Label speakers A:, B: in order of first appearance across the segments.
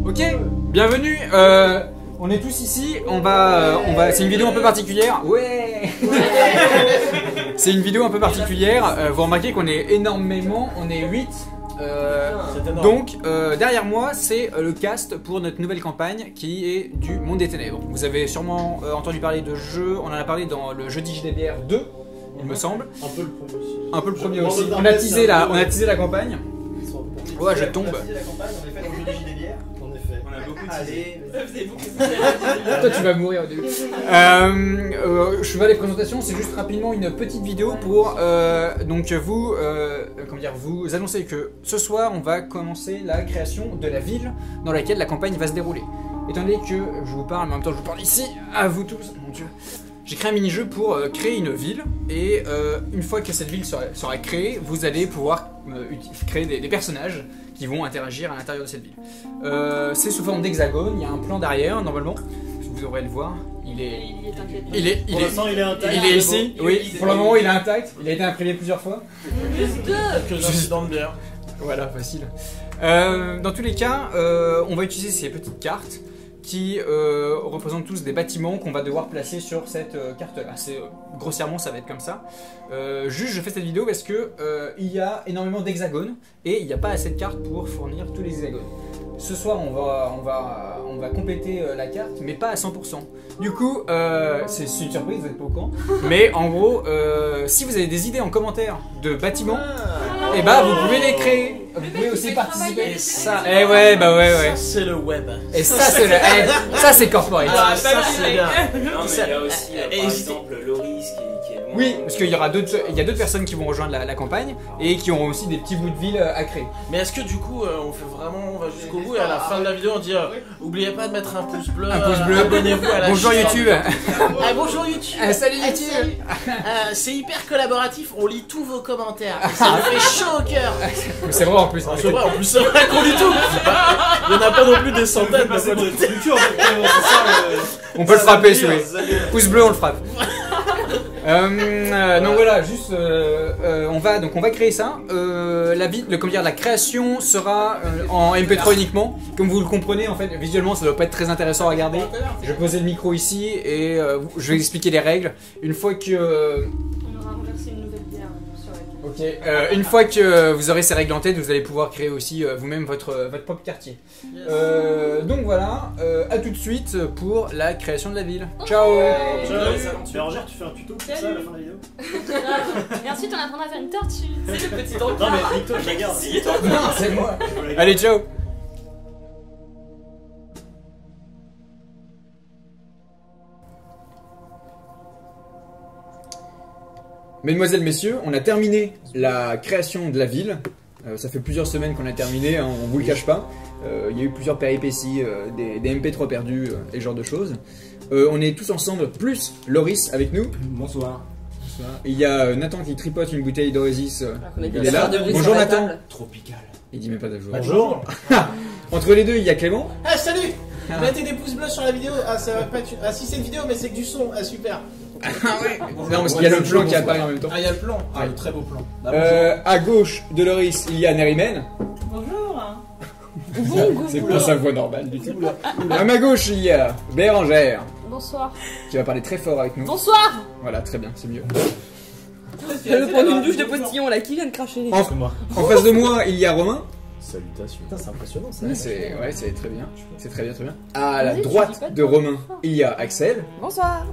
A: Ok, bienvenue. On est tous ici. C'est une vidéo un peu particulière. Ouais. C'est une vidéo un peu particulière. Vous remarquez qu'on est énormément. On est 8. Donc derrière moi c'est le cast pour notre nouvelle campagne qui est du Monde des Ténèbres. Vous avez sûrement entendu parler de jeu, on en a parlé dans le jeudi JDBR 2 il me semble.
B: Un peu le premier aussi.
A: Un peu le premier aussi. On a teasé la campagne. Ouais, je tombe.
B: On a teasé la campagne, on a fait dans le jeudi JDBR. En effet. On a beaucoup teasé.
A: Toi tu vas mourir au début. Je fais pas les présentations, c'est juste rapidement une petite vidéo pour donc vous annoncer que ce soir on va commencer la création de la ville dans laquelle la campagne va se dérouler. Étant donné que je vous parle, mais en même temps je vous parle ici à vous tous, mon dieu. J'ai créé un mini-jeu pour créer une ville et une fois que cette ville sera créée, vous allez pouvoir créer des personnages qui vont interagir à l'intérieur de cette ville. C'est sous forme d'hexagone, il y a un plan derrière normalement, vous devrez le voir. Il est ici, oui, pour le moment il est intact, il a été imprimé plusieurs fois.
B: Juste dans le bière.
A: Voilà, facile. Dans tous les cas, on va utiliser ces petites cartes qui représentent tous des bâtiments qu'on va devoir placer sur cette carte-là. Grossièrement, ça va être comme ça. Juste, je fais cette vidéo parce que il y a énormément d'hexagones et il n'y a pas assez de cartes pour fournir tous les hexagones. Ce soir, on va compléter la carte, mais pas à 100%. Du coup, c'est une surprise, vous n'êtes pas au courant. Mais en gros, si vous avez des idées en commentaire de bâtiments, et bah vous pouvez les créer. Vous pouvez aussi participer.
B: Et ça,
A: ouais.
B: Ça c'est le web.
A: Et ça c'est ça c'est corporate.
B: Ah, ça c'est bien.
C: Non, mais il y a aussi, par exemple, Loris qui est loin.
A: Oui, parce qu'il y a d'autres personnes qui vont rejoindre la campagne et qui auront aussi des petits bouts de ville à créer.
B: Mais est-ce que du coup, on va jusqu'au bout et à la fin de la vidéo on dit oubliez pas de mettre un pouce bleu. Abonnez-vous à la chaîne.
A: Bonjour YouTube.
B: Bonjour YouTube.
A: Salut YouTube.
B: C'est hyper collaboratif, on lit tous vos commentaires. Ça me fait chaud au cœur.
A: C'est vrai en plus.
B: C'est vrai, en plus c'est vrai qu'on lit tout. Il n'y en a pas non plus des centaines.
A: On peut le frapper si vous voulez. Pouce bleu, on le frappe. Donc voilà, juste on va créer ça. La création sera en MP3 uniquement. Comme vous le comprenez, en fait, visuellement, ça doit pas être très intéressant à regarder. Je vais poser le micro ici et je vais expliquer les règles. Une fois que une fois que vous aurez ces règles en tête, vous allez pouvoir créer aussi vous-même votre propre quartier. Donc voilà, à tout de suite pour la création de la ville. Ciao.
D: Bérangère, tu fais un tuto pour ça à la fin de la vidéo.
E: Et ensuite on apprendra à faire une tortue.
C: C'est le petit
D: Non mais Victor, je regarde.
A: Non, c'est moi. Allez, ciao. Mesdemoiselles, messieurs, on a terminé la création de la ville. Ça fait plusieurs semaines qu'on a terminé, hein, on vous le cache pas. Il y a eu plusieurs péripéties, des MP3 perdus et ce genre de choses. On est tous ensemble, plus Loris avec nous.
D: Bonsoir.
A: Il y a Nathan qui tripote une bouteille d'Oasis. Il est là. Bonjour Nathan.
D: Tropical.
A: Il dit mais pas d'ajout.
D: Bonjour.
A: Entre les deux, il y a Clément.
B: Ah salut. Mettez des pouces bleus sur la vidéo. Ah ça va pas être... Ah si c'est une vidéo mais c'est que du son. Ah super.
A: Ah ouais. Non, parce qu'il y a le plan qui apparaît en même temps.
B: Ah il y a le plan. Ah le très beau plan.
A: À gauche de Loris, il y a Nerimen.
E: Bonjour.
A: C'est pas sa voix normale du tout. À ma gauche, il y a Bérangère.
E: Bonsoir.
A: Qui va parler très fort avec nous.
E: Bonsoir.
A: Voilà, très bien, c'est mieux.
F: Je vais prendre une douche de postillon là, qui vient de cracher les
A: En face de moi, il y a Romain.
D: Salutations. C'est impressionnant ça.
A: C'est très bien. C'est très bien, très bien. À la droite de Romain, il y a Axel.
F: Bonsoir.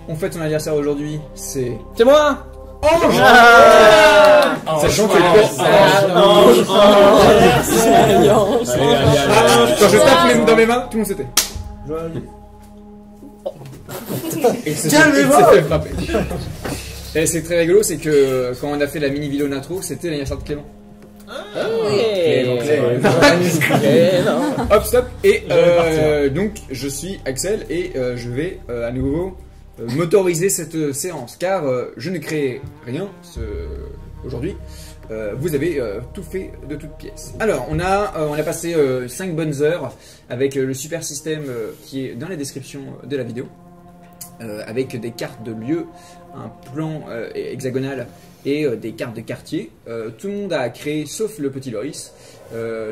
A: On fête son anniversaire aujourd'hui, c'est
B: moi.
A: Ange. Sachant que quand je tape même dans mes mains, tout le monde s'était. Calmez-vous. Et c'est très rigolo, c'est que quand on a fait la mini vidéo d'intro, c'était l'anniversaire de Clément. Hop stop. Et donc je suis Axel et je vais à nouveau m'autoriser cette séance car je ne crée rien aujourd'hui. Vous avez tout fait de toutes pièces. Alors on a passé 5 bonnes heures avec le super système qui est dans la description de la vidéo, avec des cartes de lieux, un plan hexagonal et des cartes de quartier. Tout le monde a créé sauf le petit Loris.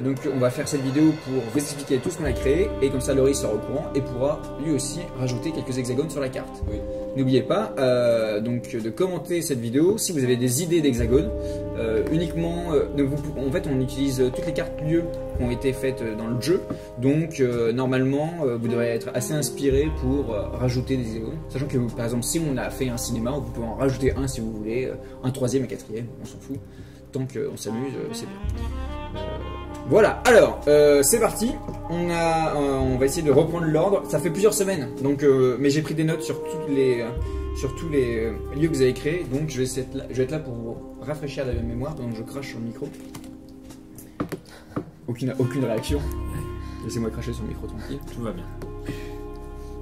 A: Donc on va faire cette vidéo pour vous expliquer tout ce qu'on a créé et comme ça Loris sera au courant et pourra lui aussi rajouter quelques hexagones sur la carte.
D: Oui.
A: N'oubliez pas donc de commenter cette vidéo si vous avez des idées d'hexagones. Uniquement, en fait on utilise toutes les cartes lieux qui ont été faites dans le jeu. Donc normalement vous devrez être assez inspiré pour rajouter des hexagones. Sachant que par exemple si on a fait un cinéma, vous pouvez en rajouter un si vous voulez, un troisième et quatrième, on s'en fout. Tant qu'on s'amuse, c'est bien. Voilà, alors c'est parti. On va essayer de reprendre l'ordre. Ça fait plusieurs semaines, donc mais j'ai pris des notes sur tous les lieux que vous avez créés. Donc je vais être là pour vous rafraîchir la mémoire pendant que je crache sur le micro. Aucune réaction. Laissez-moi cracher sur le micro tranquille.
D: Tout va bien.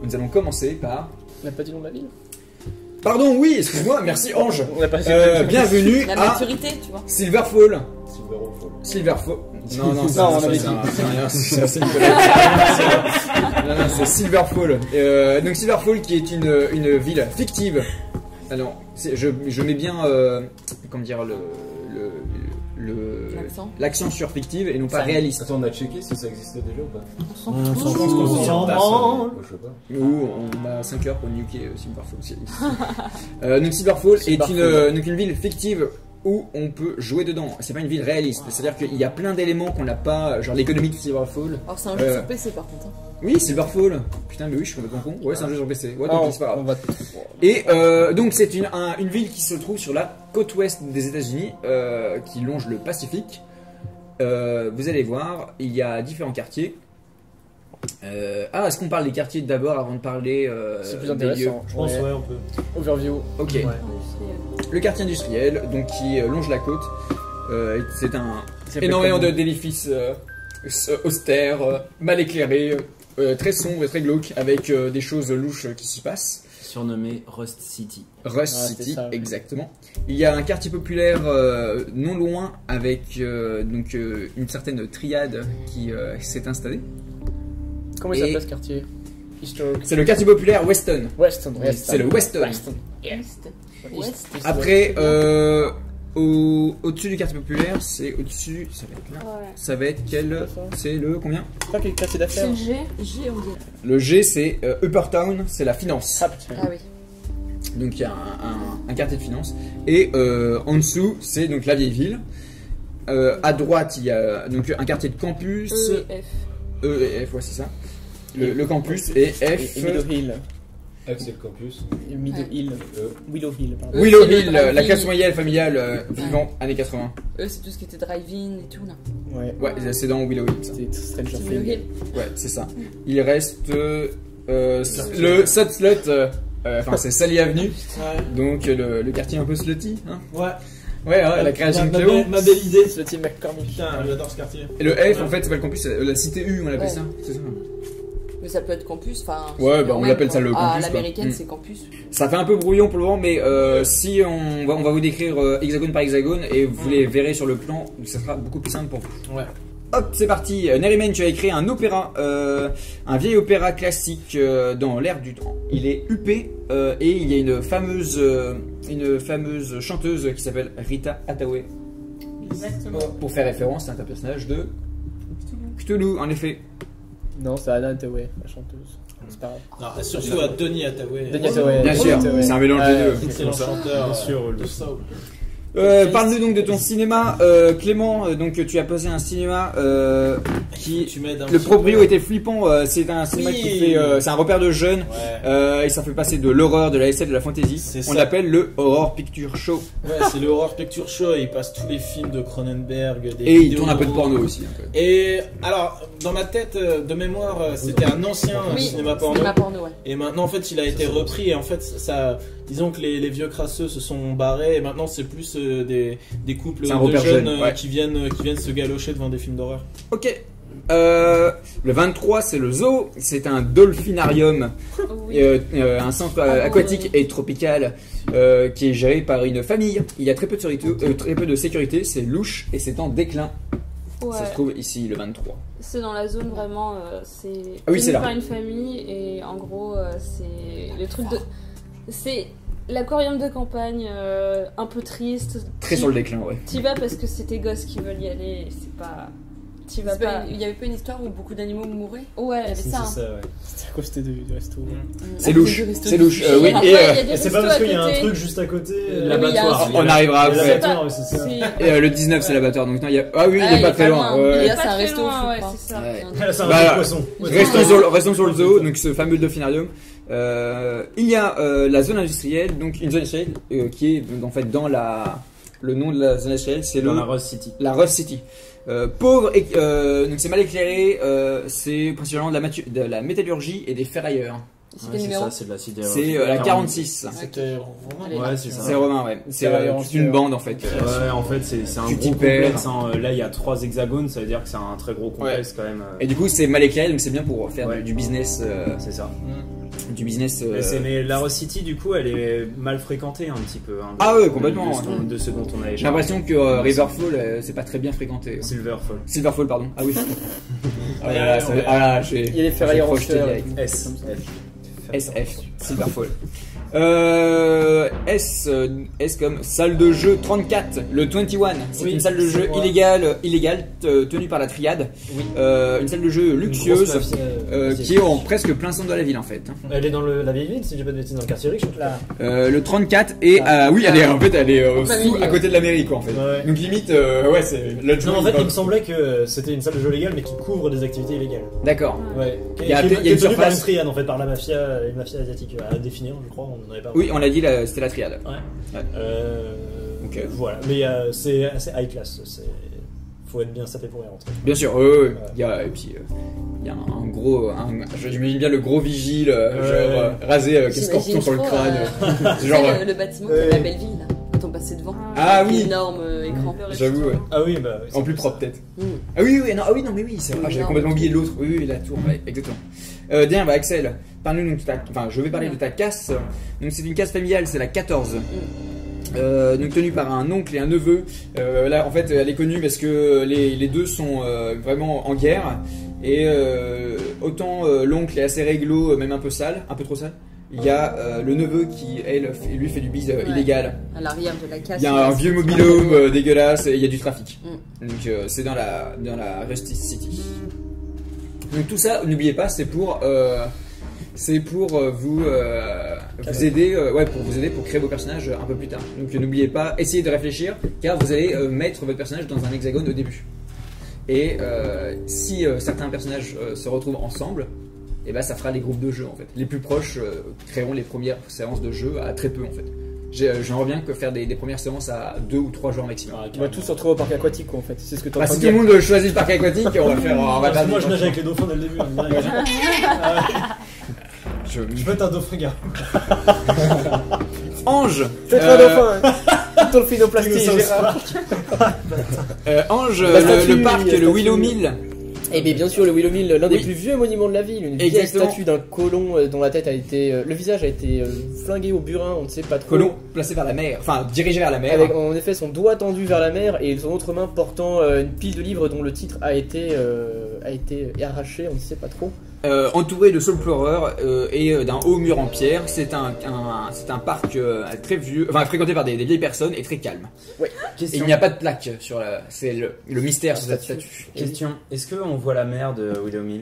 A: Nous allons commencer par.
G: On n'a pas dit le nom de la ville.
A: Pardon, oui, excuse-moi, merci Ange.
G: On a pas
A: Bienvenue
F: La
A: à
F: maturité, tu vois.
A: Silverfall. Silverfall. Non,
G: on avait dit.
A: C'est c'est Silverfall. Donc Silverfall qui est une ville fictive. Alors, je mets bien, comment dire, l'accent sur fictive et non pas réaliste.
D: Attends, on a checké si ça existait déjà ou pas?
F: On s'en fout.
D: Je sais pas.
A: Ou on a 5 heures pour nuker Silverfall aussi. Donc Silverfall est une ville fictive où on peut jouer dedans. C'est pas une ville réaliste, c'est-à-dire qu'il y a plein d'éléments qu'on n'a pas, genre l'économie de Silverfall.
F: Alors c'est un jeu sur PC par contre.
A: Oui, Silverfall. Putain, mais oui, je suis complètement con. Ouais, c'est un jeu sur PC. Ouais,
G: Ah,
A: donc c'est pas grave.
G: on va...
A: Et donc c'est une ville qui se trouve sur la côte ouest des États-Unis, qui longe le Pacifique. Vous allez voir, il y a différents quartiers. Est-ce qu'on parle des quartiers d'abord avant de parler
G: C'est plus
A: des lieux?
G: intéressant.
D: Je pense, ouais, on peut.
G: Overview.
A: Ok.
D: Ouais.
A: Le quartier industriel, donc qui longe la côte. C'est énormément d'édifices austères, mal éclairés, très sombres et très glauques, avec des choses louches qui s'y passent.
B: Surnommé Rust City.
A: Rust
G: Ah,
A: City,
G: ça, oui.
A: exactement. Il y a un quartier populaire non loin avec donc une certaine triade qui s'est installée.
G: Comment il s'appelle ce quartier? Historic.
A: C'est le quartier populaire Weston.
G: Weston.
A: C'est le Weston.
F: Ouest.
A: Après, au-dessus du quartier populaire, c'est au-dessus. Ça va être là.
E: Ouais.
A: Ça va être quel? C'est le combien?
G: C'est pas quel quartier
E: C'est
G: d'affaires?
E: le G.
F: G on dirait.
A: Le G, c'est Upper Town, c'est la finance.
G: Ah putain.
F: Ah oui.
A: Donc il y a un quartier de finance. Et en dessous, c'est donc la vieille ville. À droite, il y a donc un quartier de campus.
F: E et F.
A: E et F, ouais, c'est ça. Le campus et F.
G: Et Meadow Hill.
D: F, c'est le campus.
G: Et Meadow Hill. Willow Hill, pardon.
F: Eux,
A: Willow
F: c'est le
A: Hill,
F: drive-in.
A: la classe moyenne familiale vivant années 80.
F: Eux c'est tout ce qui était drive-in et tout là.
G: Ouais.
A: Ouais, c'est dans Willow Hill ça.
G: C'était Stranger
F: C'est Willow
G: Things.
F: Hill.
A: Ouais, c'est ça. Il reste le Sut enfin c'est Sally Avenue, donc le quartier un peu slutty. Hein.
B: Ouais.
A: Ouais, la création de Cléo.
B: Ma belle idée.
G: C'est le team McCormick.
B: Putain, j'adore ce quartier.
A: Et le F en fait c'est pas le campus, c'est la cité U on l'appelle
F: Ouais.
A: ça. C'est ça.
F: Mais ça peut être campus, enfin.
A: Ouais,
F: c'est
A: bah, on
F: même,
A: l'appelle ça
F: quoi.
A: le
F: Ah,
A: campus, quoi.
F: l'américaine
A: Mm.
F: c'est campus.
A: Ça fait un peu brouillon pour le moment, mais si on va vous décrire hexagone par hexagone et vous les verrez sur le plan, ça sera beaucoup plus simple pour vous.
B: Ouais.
A: Hop, c'est parti. Neriman, tu as écrit un opéra, un vieil opéra classique dans l'air du temps. Il est huppé et il y a une fameuse chanteuse qui s'appelle Rita Hathaway.
E: Exactement.
A: Pour faire référence à un personnage de Cthulhu, en effet.
G: Non, c'est Anna Hathaway, la chanteuse. C'est pas grave.
B: Non, surtout à Donny Hathaway.
G: Denis Hathaway.
A: Bien sûr,
G: Hathaway.
A: c'est un mélange des deux.
B: Excellent chanteur.
D: Bien sûr,
B: de soul.
A: Parle-nous donc de ton cinéma, Clément. Donc tu as posé un cinéma qui.
B: Tu m'aides un
A: Le
B: petit
A: proprio
B: peu.
A: était flippant. C'est un cinéma
B: Oui.
A: qui fait. C'est un repère de jeunes
B: Ouais.
A: et ça fait passer de l'horreur, de la SF, de la fantasy.
B: C'est
A: On
B: ça.
A: l'appelle le Horror Picture Show.
B: Ouais, c'est le Horror Picture Show. Il passe tous les films de Cronenberg. Des
A: Et il
B: vidéos
A: tourne un peu de porno aussi. Un peu.
B: Et alors, dans ma tête de mémoire, c'était un ancien
F: Oui,
B: cinéma porno.
F: cinéma porno, ouais.
B: Et maintenant, en fait, il a été repris. Et en fait, ça, disons que les vieux crasseux se sont barrés. Et maintenant, c'est plus des couples
A: C'est un
B: de
A: repère
B: jeunes
A: jeune, ouais.
B: qui viennent se galocher devant des films d'horreur.
A: Ok. Le 23, c'est le zoo. C'est un dolphinarium,
E: Oui.
A: un centre aquatique et tropical qui est géré par une famille. Il y a très peu de sécurité. C'est louche et c'est en déclin.
E: Ouais.
A: Ça se trouve ici le 23.
E: C'est dans la zone vraiment. C'est
A: Ah oui, c'est
E: tenu
A: là.
E: par une famille et en gros, c'est le truc de. C'est L'aquarium de campagne, un peu triste.
A: Très sur le déclin, ouais.
E: T'y vas parce que c'est tes gosses qui veulent y aller, et c'est pas... T'y vas pas...
F: Il y avait pas une histoire où beaucoup d'animaux mouraient?
E: Ouais,
F: Il y avait ça.
G: C'est ça, ouais. C'était à côté du resto.
A: C'est louche, c'est louche. Oui,
E: Après,
A: et
E: il y a des
H: Et c'est pas
E: restos
H: parce
E: à
H: qu'il y a un
E: côté.
H: truc juste à côté.
B: L'abattoir.
A: on arrivera
H: Il y a
A: après.
H: l'abattoir, oui, c'est ça.
E: C'est-
A: Le 19, c'est l'abattoir, donc non, il y a... Ah oui, il
E: Ah,
A: est pas très loin.
E: Il
A: ouais.
E: est
F: Là,
E: pas
F: c'est un
E: très
F: resto,
E: loin,
F: je
E: ouais,
F: crois.
E: c'est ça.
A: Ouais.
H: Là, c'est un
A: Bah,
H: peu poisson.
A: Restons sur le zoo, donc ce fameux Dolphinarium. Il y a la zone industrielle, donc une zone industrielle qui est en fait dans le nom de la zone industrielle, c'est
B: Dans la Rust City.
A: la Rust City. Pauvre, donc c'est mal éclairé, c'est principalement de la métallurgie et des ferrailleurs.
F: C'est
B: Ouais,
F: quel
B: c'est
F: numéro?
B: ça, c'est de la sidérurgie.
A: C'est la 46.
H: C'était romain.
B: Ouais, c'est ça.
A: C'est romain, ouais. C'est toute une bande en fait.
I: Ouais, en fait, c'est un
A: Tu
I: gros
A: t'y perds.
I: complexe. Hein. Là, il y a 3 hexagones, ça veut dire que c'est un très gros complexe quand même.
A: Et du coup, c'est mal éclairé, donc c'est bien pour faire
I: Ouais.
A: du business.
I: C'est ça.
A: Du business.
I: Mais la Rust City, du coup, elle est mal fréquentée un petit peu. Hein,
A: Ah ouais, complètement.
I: De ce dont on a
A: J'ai
I: échangé.
A: l'impression que Riverfall, c'est pas très bien fréquenté.
I: Silverfall.
A: Silverfall, pardon. Ah oui. Ah là là, j'ai.
G: Il y a les ferrailleurs en
A: projeté
G: chair.
A: direct.
I: S.
A: SF, Silverfall. S comme salle de jeu 34, le 21. C'est
H: Oui,
A: une salle de jeu
H: c'est moi.
A: illégale tenue par la Triade. Une salle de jeu luxueuse qui est en presque plein centre de la ville en fait.
H: Elle est dans la vieille ville, si j'ai pas de bêtises, dans le quartier riche. Là.
A: Le 34 et oui, elle est en fait
F: famille,
A: à côté de la mairie quoi en fait.
H: Ouais.
A: Donc limite ouais c'est là,
H: Non, en fait, il me semblait que c'était une salle de jeu légale, mais qui couvre des activités illégales.
A: D'accord.
H: Ouais.
A: Il y a une
H: tenue par
A: surface.
H: une triade, en fait, par la mafia, une mafia asiatique à définir, je crois, on en avait pas.
A: Oui, on a dit c'était la Triade. Ok.
H: Voilà, mais c'est assez high class. Faut être bien sapé pour y rentrer.
A: Bien sûr, il y a, et puis il y a un gros, j'imagine bien le gros vigile, genre rasé avec un
F: J'imagine
A: scorpion sur le
F: trop,
A: crâne.
F: Tu
A: genre,
F: sais, le bâtiment de la belle ville, là, quand on passait devant.
A: Ah
F: Avec
A: oui.
F: L'énorme écran.
A: j'avoue, ouais.
H: Ah oui, bah.
A: En plus propre peut-être.
F: Mm.
A: Ah oui, oui, non, mais oui, c'est vrai, j'avais
F: Énorme.
A: complètement oublié l'autre. Oui, oui, la tour, ouais, exactement. Bien, bah Axel, parle-nous donc de je vais parler de ta casse. Donc c'est une casse familiale, c'est la 14. Donc tenue par un oncle et un neveu. Là en fait elle est connue parce que les deux sont vraiment en guerre. Et autant l'oncle est assez réglo, même un peu sale, un peu trop sale. Il y a le neveu qui lui fait du bise illégal.
F: À l'arrière de la casse.
A: Il y a un vieux mobilhome dégueulasse et il y a du trafic. Donc c'est dans la Rust City. Donc tout ça, n'oubliez pas, c'est pour vous aider, pour créer vos personnages un peu plus tard. Donc n'oubliez pas, essayez de réfléchir, car vous allez mettre votre personnage dans un hexagone au début. Et si certains personnages se retrouvent ensemble, et ben ça fera les groupes de jeu en fait. Les plus proches créeront les premières séances de jeu à très peu en fait. J'aimerais bien que faire des premières séances à 2 ou 3 joueurs maximum.
G: On va tous se retrouver au parc aquatique quoi, en fait. C'est ce que tu
A: Bah, si tout le monde choisit le parc aquatique, on va faire.
H: Moi, je nage avec les dauphins dès le début. Je peux être un dauphin, gars.
A: Ange.
G: Faites un dauphin. Dolphinoplastie, Gérard.
A: Ange,
G: La statue,
A: le parc,
G: la
A: le
G: statue.
A: Willow Mill.
G: Eh bien, bien sûr, le Willow Mill, l'un des
A: Oui.
G: plus vieux monuments de la ville, une vieille
A: Exactement.
G: statue d'un colon dont la tête a été, le visage a été flingué au burin, on ne sait pas trop.
A: Colon placé vers la mer, enfin dirigé vers la mer.
G: Avec en effet son doigt tendu vers la mer et son autre main portant une pile de livres dont le titre a été arraché, on ne sait pas trop.
A: Entouré de saules-pleureurs et d'un haut mur en pierre. C'est un parc très vieux, enfin fréquenté par des vieilles personnes et très calme.
G: Ouais.
A: Et il n'y a pas de plaque sur la. C'est le mystère sur cette statue.
I: Question, est-ce qu'on voit la mer de Willow Mill?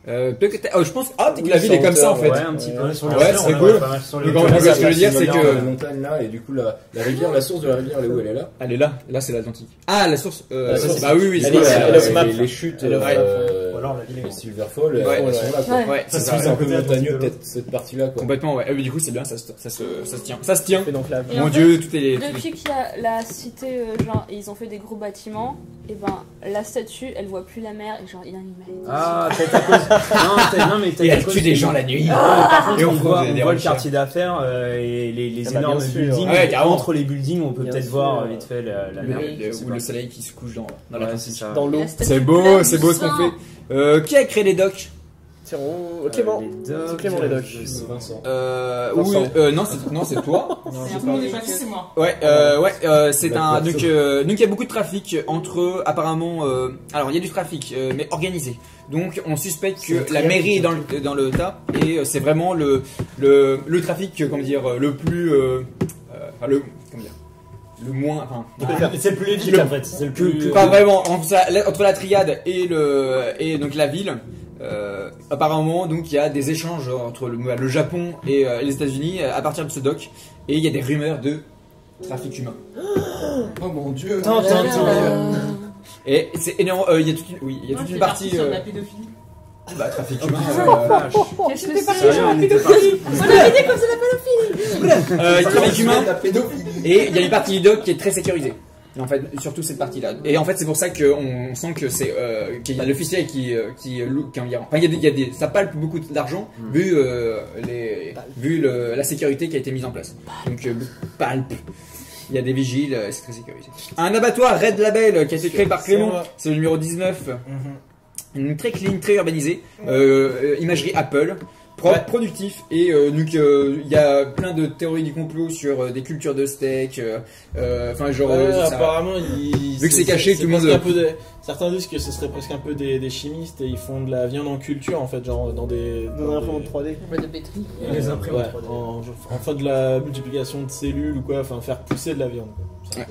A: Je pense. Ah,
G: Oui,
A: la ville est comme ça en fait.
I: Ouais, un petit peu.
A: Ouais, c'est cool. Donc en fait, ce que je veux dire, c'est
D: La
A: que
D: montagne là, et du coup, la rivière, la source de la rivière, elle est où? Elle est là?
A: elle est là. Là, c'est l'Atlantique. Ah, la source.
G: source.
A: Bah oui, oui.
G: Elle
A: c'est
G: est-
A: ça.
G: elle est au map.
D: Les chutes,
G: Elle est au map.
H: Ou alors la ville est
D: Silverfall,
A: Ouais,
D: elles sont là quoi.
A: Ouais, c'est
H: Ça,
A: ça.
D: C'est un peu
H: côté
D: montagneux,
H: Atlantique.
D: peut-être cette partie-là quoi.
A: Complètement, ouais. Mais du coup, c'est bien, ça se tient. Ça se tient.
G: Et donc là,
E: Et
A: Mon
E: en
A: Dieu, tout est.
E: Depuis qu'il y a la cité, genre, ils ont fait des gros bâtiments, et ben la statue, elle voit plus la mer, et genre, il y a un animal.
I: Ah, peut-être à cause. Non, mais
A: Et elle tue des gens la nuit.
I: Par contre,
A: Et
I: on
A: on
I: voit
A: fait des
I: le
A: recherches.
I: quartier d'affaires et les
G: Ah bah,
I: énormes
G: bien sûr.
I: buildings.
A: Ouais, carrément.
I: Entre les buildings, on peut
G: Bien
I: peut-être
G: sûr.
I: voir vite fait la mer.
A: Ou le soleil qui se couche dans la
I: Ouais, c'est ça.
G: dans l'eau.
E: La statue
A: C'est beau
E: pleine
A: ce
E: de
A: qu'on
E: sang.
A: fait. Qui a créé les docks?
G: Clément. C'est Clément les docs.
H: C'est Vincent.
A: Non, c'est toi.
B: C'est moi.
A: Ouais, c'est un. Donc, il y a beaucoup de trafic entre apparemment. Alors, il y a du trafic, mais organisé. Donc, on suspecte que la mairie est dans le tas et c'est vraiment le trafic, comment dire, le plus. Le moins.
H: C'est le plus éthique en fait. C'est le plus.
A: Pas vraiment. Entre la triade et donc la ville. Apparemment, donc il y a des échanges entre le Japon et les États-Unis à partir de ce dock, et il y a des rumeurs de trafic humain.
B: Oh mon dieu.
A: Et c'est énorme. Il y a toute une partie.
F: Sur la pédophilie.
A: Bah, trafic humain.
E: Qu'est-ce que c'est
F: On avait dit comme c'est la pédophilie.
A: Trafic humain. Et il y a une partie du dock qui est très sécurisée. En fait, surtout cette partie-là. Et en fait, c'est pour ça qu'on sent que c'est qu'il y a l'officiel qui enfin, il y a des, ça palpe beaucoup d'argent vu la sécurité qui a été mise en place. Donc palpe. Il y a des vigiles, c'est très sécurisé. Un abattoir Red Label qui a été créé par Clément, c'est le numéro 19. Une très clean, très urbanisé. Imagerie Apple. Propre, productif, et donc il y a plein de théories du complot sur des cultures de steak, enfin genre
B: apparemment
A: vu que c'est caché, tout le monde
B: certains disent que ce serait presque un peu des chimistes et ils font de la viande en culture en fait, genre dans des
G: imprimantes 3D,
F: de pétri,
H: les imprimantes 3D,
B: enfin de la multiplication de cellules ou quoi, enfin faire pousser de la viande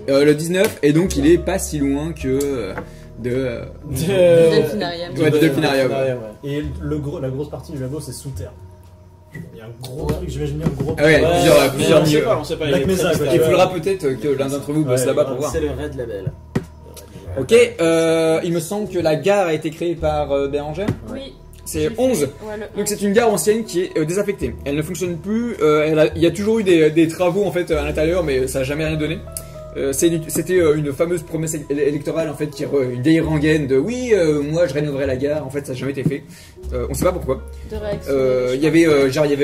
B: quoi.
A: Le 19, et donc il est pas si loin que de
F: delphinarium.
A: Ouais, de delphinarium.
H: Et la grosse partie du labo c'est sous terre. Il y a un gros truc, j'imagine bien un gros.
A: Ah ouais, plusieurs niveaux.
B: On sait pas.
A: Il faudra peut-être que l'un d'entre vous bosse là-bas pour voir.
B: C'est le Red Label.
A: Ok, il me semble que la gare a été créée par Bérangère.
E: Oui.
A: C'est 11. Donc c'est une gare ancienne qui est désaffectée. Elle ne fonctionne plus. Il y a toujours eu des travaux en fait à l'intérieur, mais ça n'a jamais rien donné. C'était une fameuse promesse électorale en fait, une vieille rengaine de oui, moi je rénoverai la gare. En fait, ça n'a jamais été fait. On sait pas pourquoi. Il y avait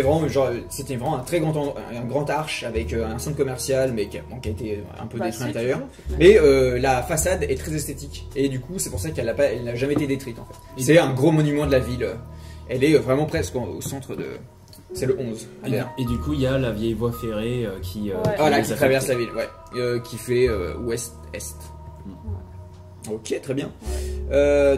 A: vraiment, c'était vraiment un très grand arche avec un centre commercial, mais qui a été un peu détruit à l'intérieur. Mais la façade est très esthétique et du coup, c'est pour ça qu'elle n'a jamais été détruite en fait. C'est un gros monument de la ville. Elle est vraiment presque au centre de. C'est le 11.
I: Et du coup, il y a la vieille voie ferrée qui
A: traverse la ville, qui fait ouest-est. Ok, très bien.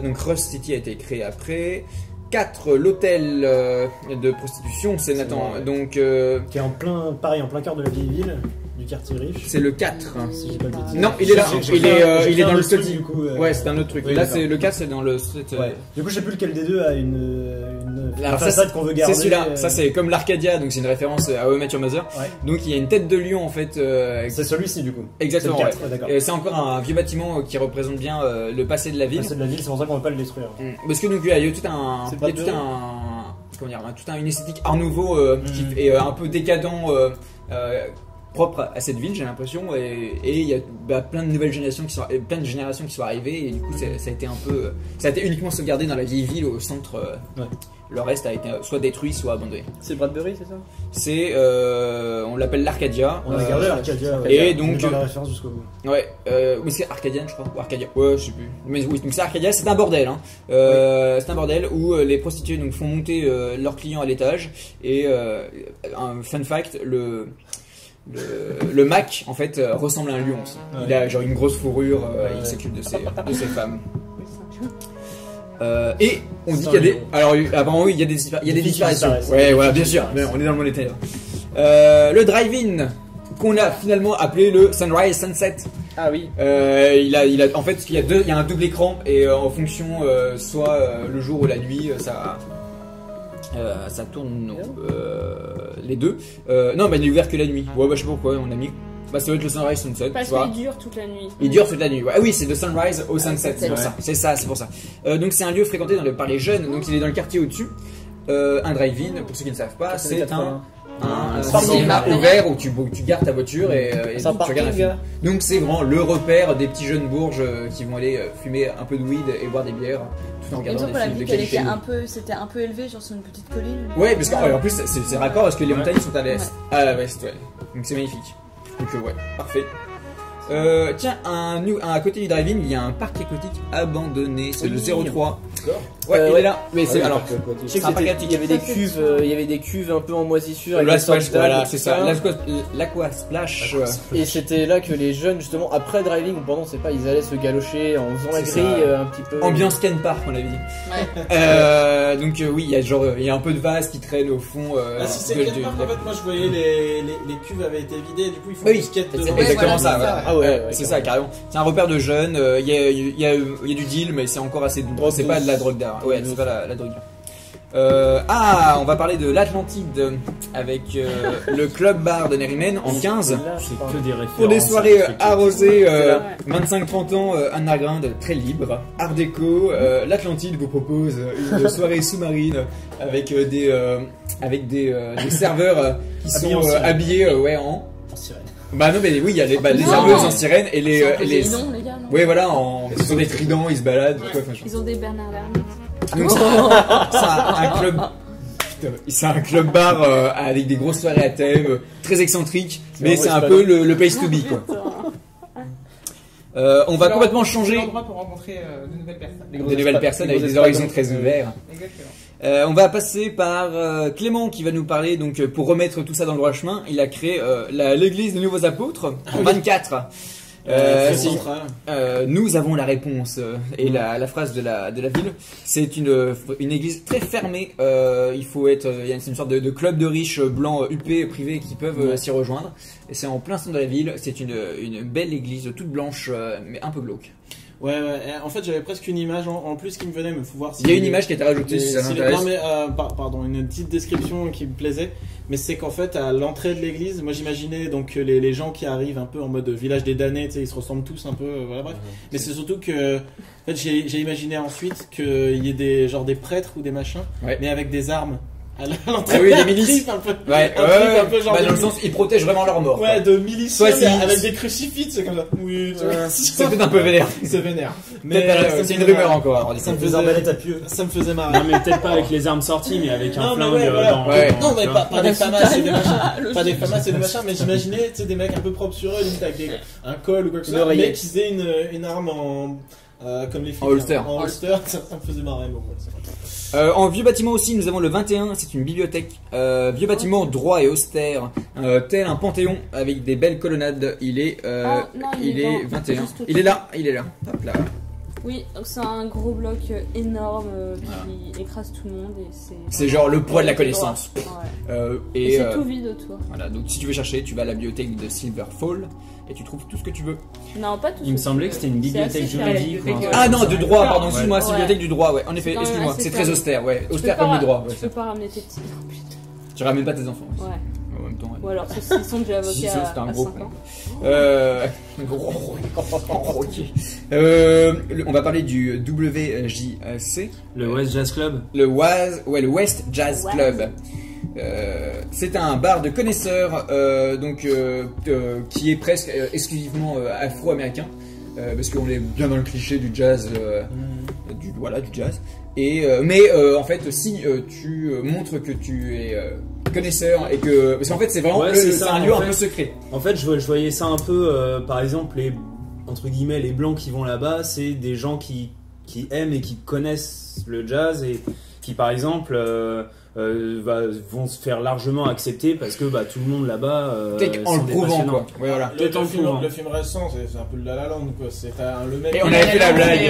A: Donc Rust City a été créé après. 4, l'hôtel de prostitution, c'est Nathan. Donc,
H: qui est en plein cœur de la vieille ville, du quartier riche.
A: C'est le 4.
H: Si j'ai pas de bêtises.
A: Non, il est là. Il est dans le study.
H: Du coup,
A: ouais, c'est un autre truc.
H: Oui,
A: là, c'est le 4, c'est dans le study.
H: Ouais. Du coup, je sais plus lequel des deux a une façade qu'on veut garder.
A: C'est celui-là. Ça, c'est comme l'Arcadia, donc c'est une référence à How I Met Your Mother.
H: Ouais.
A: Donc, il y a une tête de lion en fait.
H: C'est celui-ci du coup.
A: Exactement.
H: C'est
A: c'est encore un vieux bâtiment qui représente bien le passé de la ville.
H: Le passé de la ville, c'est pour ça qu'on ne veut pas le détruire.
A: Parce que donc il y a tout un. Une esthétique art nouveau qui est un peu décadent, propre à cette ville, j'ai l'impression, et il y a plein de nouvelles générations plein de générations qui sont arrivées, et du coup ça a été uniquement sauvegardé dans la vieille ville au centre. Le reste a été soit détruit, soit abandonné.
G: C'est Bradbury, c'est ça?
A: C'est on l'appelle l'Arcadia.
H: On a gardé l'Arcadia.
A: Et donc
H: la référence jusqu'au bout.
A: Ouais, mais c'est Arcadian, je crois, ou Arcadia. Ouais, je sais plus. Mais oui, donc c'est Arcadia, c'est un bordel. Hein. C'est un bordel où les prostituées donc font monter leurs clients à l'étage. Et un fun fact, le Mac en fait ressemble à un lion aussi. Ouais. Il a genre une grosse fourrure, il s'occupe de ses femmes. Et on dit qu'il y a des. Alors, apparemment, oui, il y a des disparitions. Ouais, voilà, bien sûr, mais on est dans le monde des ténèbres. Le drive-in, qu'on a finalement appelé le Sunrise Sunset.
G: Ah oui.
A: En fait, il y a un double écran, et en fonction, soit le jour ou la nuit, ça tourne les deux. Non, mais il est ouvert que la nuit. Ouais, bah je sais pas pourquoi on a mis. Bah ça doit être le Sunrise Sunset.
E: Parce qu'il dure toute la nuit.
A: Il dure toute la nuit. Ouais. Ah oui, c'est de Sunrise au Sunset. C'est pour ça. C'est pour ça. Donc c'est un lieu fréquenté par les jeunes. Donc il est dans le quartier au-dessus. Un drive-in, pour ceux qui ne savent pas, c'est un cinéma ouvert où tu gares ta voiture et tu regardes un film. Donc c'est vraiment le repère des petits jeunes bourges qui vont aller fumer un peu de weed et boire des bières tout en regardant des films de qualité.
F: C'était un peu élevé, genre sur une petite colline.
A: Ouais, parce qu'en plus c'est raccord parce que les montagnes sont à l'est, à l'ouest, ouais. Donc c'est magnifique. Donc ouais, parfait. Tiens, à côté du drive-in, il y a un parc aquatique abandonné, c'est le 03. Ouais, il est là. Mais c'est
D: Ah oui,
A: alors.
D: parce que,
G: Je sais que
A: C'est un parc
G: il y avait des cuves un peu en moisissure. avec
A: Là,
G: des sortes
A: voilà,
G: d'algues,
A: c'est
G: tout
A: ça. L'Aqua Splash.
G: Et c'était là que les jeunes, justement, après driving ou pendant, c'est pas, ils allaient se galocher en faisant la
A: C'est
G: grille
A: ça.
G: un petit peu.
A: Ambiance Ken Park, on avait dit. Donc oui, il y a genre, il y a un peu de vase qui traîne au fond.
B: Ah, si c'est
A: de-
B: Ken
A: de-
B: Park, en fait, moi je voyais les cuves avaient été vidées, du coup ils font
A: Oui,
B: du skate
A: c'est
B: dedans.
A: exactement
E: voilà,
A: ça.
E: c'est
A: voilà.
E: ça,
G: Ah ouais,
A: C'est ça, carrément. C'est un repère de jeunes. Il y a du deal, mais c'est encore assez. C'est pas de la drogue d'art. Ouais, c'est pas la drogue. On va parler de l'Atlantide avec le club bar de Nerimen en 15
I: C'est que des références.
A: pour des soirées arrosées,
E: Ouais.
A: 25-30 ans, underground, très libre, art déco. L'Atlantide vous propose une soirée sous-marine avec des serveurs qui
H: Habillés
A: sont
H: en sirène.
A: habillés en.
H: En sirène.
A: Bah non, mais oui, il y a les
E: Non.
A: serveuses en sirène et les.
E: C'est un peu
A: les...
E: des noms, les gars, non
A: Oui, voilà, ils ont des tridents, ils se baladent. Quoi, enfin,
E: Ils ont des Bernard Lermite.
A: donc c'est un club. Putain, c'est un club bar avec des grosses soirées à thème, très excentrique, mais
G: vraiment
A: c'est un
G: espagnol.
A: peu le place to be quoi. On va complètement changer
J: l'endroit pour rencontrer de nouvelles personnes.
A: des nouvelles personnes avec des horizons très ouverts.
J: Exactement.
A: On va passer par Clément qui va nous parler donc pour remettre tout ça dans le droit chemin. Il a créé l'église des nouveaux apôtres en 24.
B: Très
A: Si,
B: central.
A: nous avons la réponse et la phrase de la ville. C'est une église très fermée. Il y a une sorte de club de riches blancs UP privés qui peuvent s'y rejoindre. Et c'est en plein centre de la ville. C'est une belle église toute blanche mais un peu glauque.
B: Ouais. En fait, j'avais presque une image en plus qui me venait, mais faut voir si.
A: Il y a une image qui a été rajoutée si ça t'intéresse.
B: Non, mais pardon, une petite description qui me plaisait. Mais c'est qu'en fait, à l'entrée de l'église, moi j'imaginais donc les gens qui arrivent un peu en mode village des damnés, tu sais, ils se ressemblent tous un peu, voilà, bref. Mais c'est surtout que, en fait, j'ai imaginé ensuite qu'il y ait des prêtres ou des machins,
A: Ouais.
B: mais avec des armes. À l'entrée,
A: Ah oui, des
B: un
A: milices.
B: trip un peu.
A: Ouais,
B: Un peu genre
A: bah,
B: de-
A: dans le sens, ils protègent vraiment leur mort.
B: Ouais, de miliciens
A: Soit si-
B: avec des crucifix, c'est comme ça. Oui,
A: C'est peut-être un peu vénère.
B: c'est vénère.
A: Mais
B: ça me
A: c'est une
B: faisait
A: rumeur
B: marrer.
A: encore. alors,
B: Ça me
H: Des
B: faisait
H: arbalètes à pieux.
B: Ça me faisait marrer.
I: Non, mais peut-être pas avec les armes sorties, mais avec un
B: Non, mais
I: flingue
B: ouais, voilà.
I: dans.
A: Ouais.
B: Non, mais
I: tu
B: pas
I: vois.
B: des famas et des machins.
F: Logique.
B: Pas des famas et des machins, mais j'imaginais, tu sais, des mecs un peu propres sur eux, limite avec un col ou quoi que ce
G: Une
B: soit, mais
G: oreillette.
B: qu'ils aient une arme comme les filles.
A: En holster.
B: En holster, ça me faisait marrer, bon, ouais, c'est pas.
A: En vieux bâtiment aussi, nous avons le 21, c'est une bibliothèque. Vieux bâtiment droit et austère, tel un panthéon avec des belles colonnades. Il est,
E: Non,
A: il est
E: dans-
A: 21.
E: juste
A: Il est là. Hop là.
E: Oui, donc c'est un gros bloc énorme qui écrase tout le monde et
A: C'est genre le poids de la connaissance.
E: Ouais.
A: Et
E: Et c'est tout vide autour.
A: voilà, donc si tu veux chercher, tu vas à la bibliothèque de Silverfall et tu trouves tout ce que tu veux.
E: Non, pas tout.
I: Il me
E: ce
I: semblait que c'était une
E: C'est assez
I: bibliothèque
E: fermé.
I: juridique. ou un truc
A: Ah
I: comme
A: non,
I: ça.
A: de droit, pardon,
I: Ouais.
A: excuse-moi, c'est
E: Ouais.
A: bibliothèque du droit, ouais. En effet,
E: C'est quand même
A: excuse-moi,
E: assez
A: c'est très
E: fermé.
A: austère, ouais.
E: Tu
A: Austère
E: peux
A: comme
E: pas-
A: le droit. Ouais,
E: Tu peux pas ramener tes petits. Oh, putain.
A: tu ramènes pas tes enfants.
E: Ouais.
A: En même temps, ouais.
E: Ou alors ils sont déjà
A: Si,
E: avocats
A: ça, c'était un
E: à
A: gros
E: 5
A: con.
E: ans.
A: Ok. On va parler du WJC,
I: Le West Jazz Club.
A: le West Jazz
E: West.
A: Club. C'est un bar de connaisseurs qui est presque exclusivement afro-américain parce qu'on est bien dans le cliché du jazz, du jazz. En fait, si tu montres que tu es connaisseur et que parce qu'en fait c'est vraiment
I: Ouais,
A: c'est
I: ça,
A: un
I: en
A: lieu un
I: fait.
A: peu secret.
I: En fait, je voyais ça un peu, par exemple, entre guillemets, les blancs qui vont là-bas, c'est des gens qui aiment et qui connaissent le jazz et qui, par exemple, vont se faire largement accepter parce que tout le monde là-bas.
A: En le prouvant quoi. Ouais, voilà.
B: Le film récent, c'est un peu le La La Land, quoi. C'est le mec.
A: Et on avait fait la blague.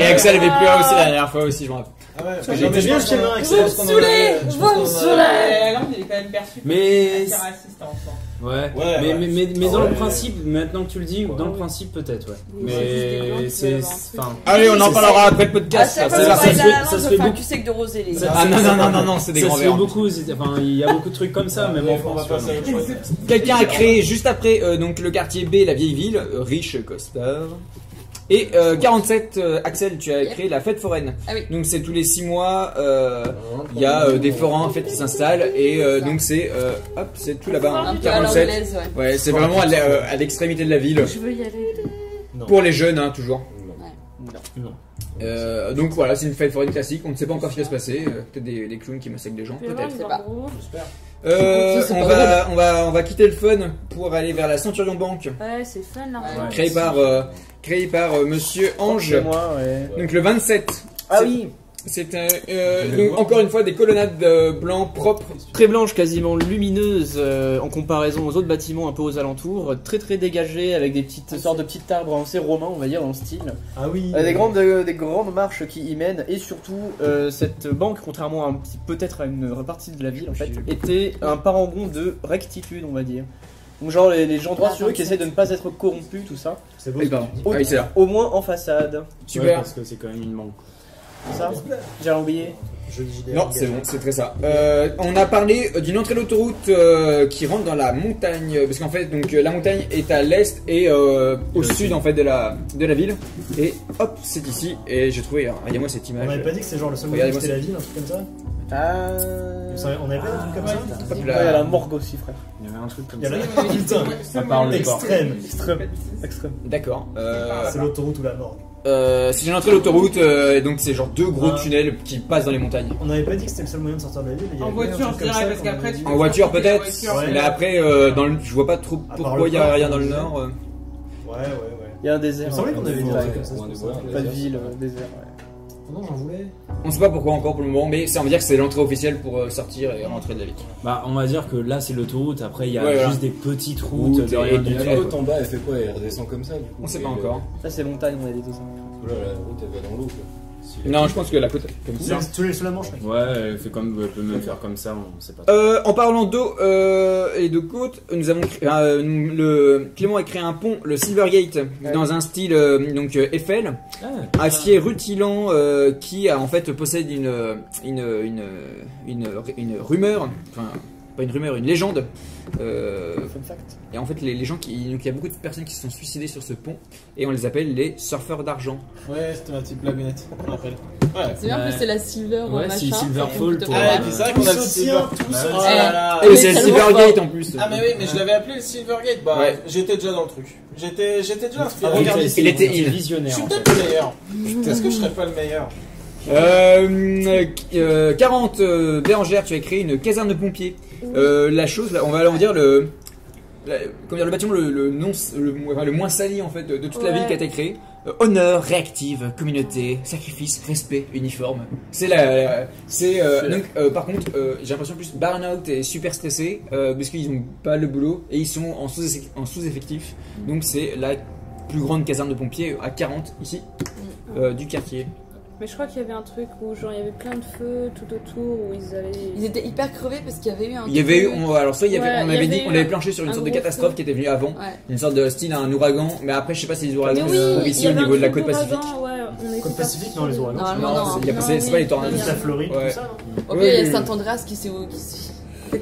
A: Et Axel avait pleuré aussi la dernière fois aussi, je me rappelle.
B: Ah ouais,
H: que j'aimais bien ce schéma, Axel.
J: La langue, il est quand même perçu
I: Mais-
J: assez raciste en soi.
I: Ouais,
B: Ouais,
I: mais dans
B: Ouais.
I: le principe, maintenant que tu le dis, dans le principe peut-être, ouais.
E: Oui, c'est juste des blancs
I: Mais
E: qui
I: c'est.
E: veulent avoir un truc.
I: Enfin.
A: Allez, on en parlera après le
F: À
A: podcast.
F: chaque
A: ça,
F: fois
A: ça,
F: qu'on
A: ça,
F: parle
A: se
F: de
A: fait-
F: la langue,
I: ça se
F: je
I: fait
F: fais un
I: beaucoup.
F: cul-sec de rosé, les
I: Ça-
F: gars.
A: Ah non, c'est des
I: Ça
A: grands
I: se fait
A: verres.
I: beaucoup, enfin, il y a beaucoup de trucs comme ça, même en
B: on va
I: France.
B: passer à autre chose.
A: Quelqu'un a créé juste après donc le quartier B, la vieille ville, riche costard. Et 47, Axel, tu as créé la fête foraine.
F: Ah oui.
A: Donc c'est tous les 6 mois, il y a des forains en fait qui s'installent et donc c'est tout là-bas.
F: Un
A: hein,
F: peu à
A: 47.
F: l'anglaise, ouais.
A: Ouais, c'est vraiment à l'extrémité de la ville.
E: Je veux y aller.
A: Pour les jeunes, hein, toujours.
G: Non.
A: Donc voilà, c'est une fête foraine classique. On ne sait pas encore ce qui va se passer. Peut-être des clowns qui massacrent des gens, peut-être.
F: sais pas.
A: On va quitter le fun pour aller vers la Centurion Bank,
E: Ouais, c'est fun là.
A: créée par Monsieur Ange.
G: C'est moi, ouais.
A: Donc le 27,
G: Ah oui.
A: C'est donc encore une fois des colonnades blancs propres.
G: Très blanches, quasiment lumineuses en comparaison aux autres bâtiments un peu aux alentours, très très dégagées avec des petites sortes de petites arbres assez romains, on va dire, dans le style.
H: Ah oui.
G: Des grandes marches qui y mènent, et surtout cette banque, contrairement à peut-être à une partie de la ville en fait, était un parangon de rectitude, on va dire. Donc genre les gens droits sur eux qui essaient de ne pas être corrompus, tout ça.
H: C'est beau.
G: Au moins en façade.
A: Super.
I: Ouais, parce que c'est quand même une banque.
G: Ça, j'ai oublié.
A: Non, c'est bon, c'est très ça. On a parlé d'une entrée d'autoroute qui rentre dans la montagne, parce qu'en fait, donc la montagne est à l'est et au sud en fait de la ville. Et hop, c'est ici. Et j'ai trouvé, regardez-moi cette image.
H: On avait pas dit que c'est genre le seul moyen de visiter la ville, un truc comme ça. On avait pas dit un truc comme ça.
G: Il y a la morgue aussi, frère.
I: Il y avait un truc comme
H: Il y a
I: ça.
H: la putain.
I: Ça parle
H: Extrême.
G: Extrême.
A: D'accord.
H: C'est l'autoroute ou la morgue.
A: C'est une entrée d'autoroute, donc c'est genre deux gros tunnels qui passent dans les montagnes.
H: On avait pas dit que c'était le seul moyen de sortir de la ville.
J: En voiture, je dirais, parce qu'après tu.
A: En voiture peut-être,
H: Ouais.
A: mais après, je vois pas trop pourquoi il y a rien dans le nord.
H: Ouais.
G: Il y a un désert.
H: Il me semblait qu'on avait dit un truc comme ça.
G: Pas de ville, désert. Ouais.
H: Non, j'en voulais.
A: On sait pas pourquoi encore pour le moment, mais ça on va dire que c'est l'entrée officielle pour sortir et rentrer de la ville.
I: Bah, on va dire que là c'est l'autoroute, après il y a
A: Ouais,
I: juste des petites routes
A: Route
I: de rien du
D: Et
I: tout.
D: l'autre en bas, elle fait quoi? Elle redescend comme ça du coup.
A: On sait pas encore.
G: Ça c'est montagne, on a dit tout ça.
D: Là, la route elle va dans l'eau quoi. Si
A: Non, je pense que la côte comme ça.
H: Tu l'es sur la manche, mec.
I: Ouais, elle fait comme, elle peut même faire comme ça, on sait pas.
A: En parlant d'eau et de côte, nous avons Clément a créé un pont, le Silvergate, dans un style donc Eiffel, acier rutilant qui a en fait possède une rumeur, enfin pas une rumeur, une légende.
G: Fun fact.
A: Et en fait, les gens donc il y a beaucoup de personnes qui se sont suicidées sur ce pont et on les appelle les surfeurs d'argent.
B: Ouais, c'était ma petite blagounette, je me rappelle.
F: C'est bien que c'est la Silver
I: Ouais,
F: machin.
I: c'est Silverfall pour.
B: Ah, et puis c'est vrai qu'on a le Silver.
H: Tous.
B: Oh là là.
A: Et c'est le Silvergate en plus.
B: Ah mais oui, mais je l'avais appelé le Silvergate. Bah,
A: Ouais.
B: j'étais déjà dans le truc. J'étais déjà inspiré.
I: Ah,
B: Regarde
A: il était
B: ici.
A: il.
B: Je
I: visionnaire.
B: suis
I: En
B: peut-être
I: fait.
B: le meilleur. Est-ce que je serais pas le meilleur?
A: 40 Bérangère, tu as créé une caserne de pompiers. La chose, là, on va en dire le bâtiment le moins sali en fait de toute la ville qui a été créé. Honneur, réactive, communauté, sacrifice, respect, uniforme. C'est donc par contre j'ai l'impression plus Burnout est super stressé parce qu'ils ont pas le boulot et ils sont en sous-effectif. Donc c'est la plus grande caserne de pompiers à 40 ici du quartier.
E: Mais je crois qu'il y avait un truc où genre il y avait plein de feux tout autour où ils allaient.
F: Ils étaient hyper crevés parce qu'il y avait eu un.
A: Il y avait eu, alors soit il y avait,
E: Ouais,
A: on
E: il y
A: avait
E: avait
A: dit,
E: eu
A: on avait planché sur une
E: un
A: sorte de
E: gros
A: catastrophe
E: feu.
A: qui était venue avant,
F: Ouais.
A: une sorte de style un ouragan, mais après je sais pas si les ouragans
E: Mais
A: sont
E: oui,
A: ici
E: il y
A: au
E: avait
A: niveau
E: un
A: de la
E: truc
A: côte pacifique.
E: d'ouragan, ouais, on était
H: Côte
E: pas
H: Pacifique,
E: sûrs.
H: non, les ouragans.
F: Normalement,
A: Non,
F: non.
A: c'est pas les tornades.
H: Juste la Floride,
A: Ouais.
H: tout ça.
F: Ok, il y a Saint-Andreas qui s'est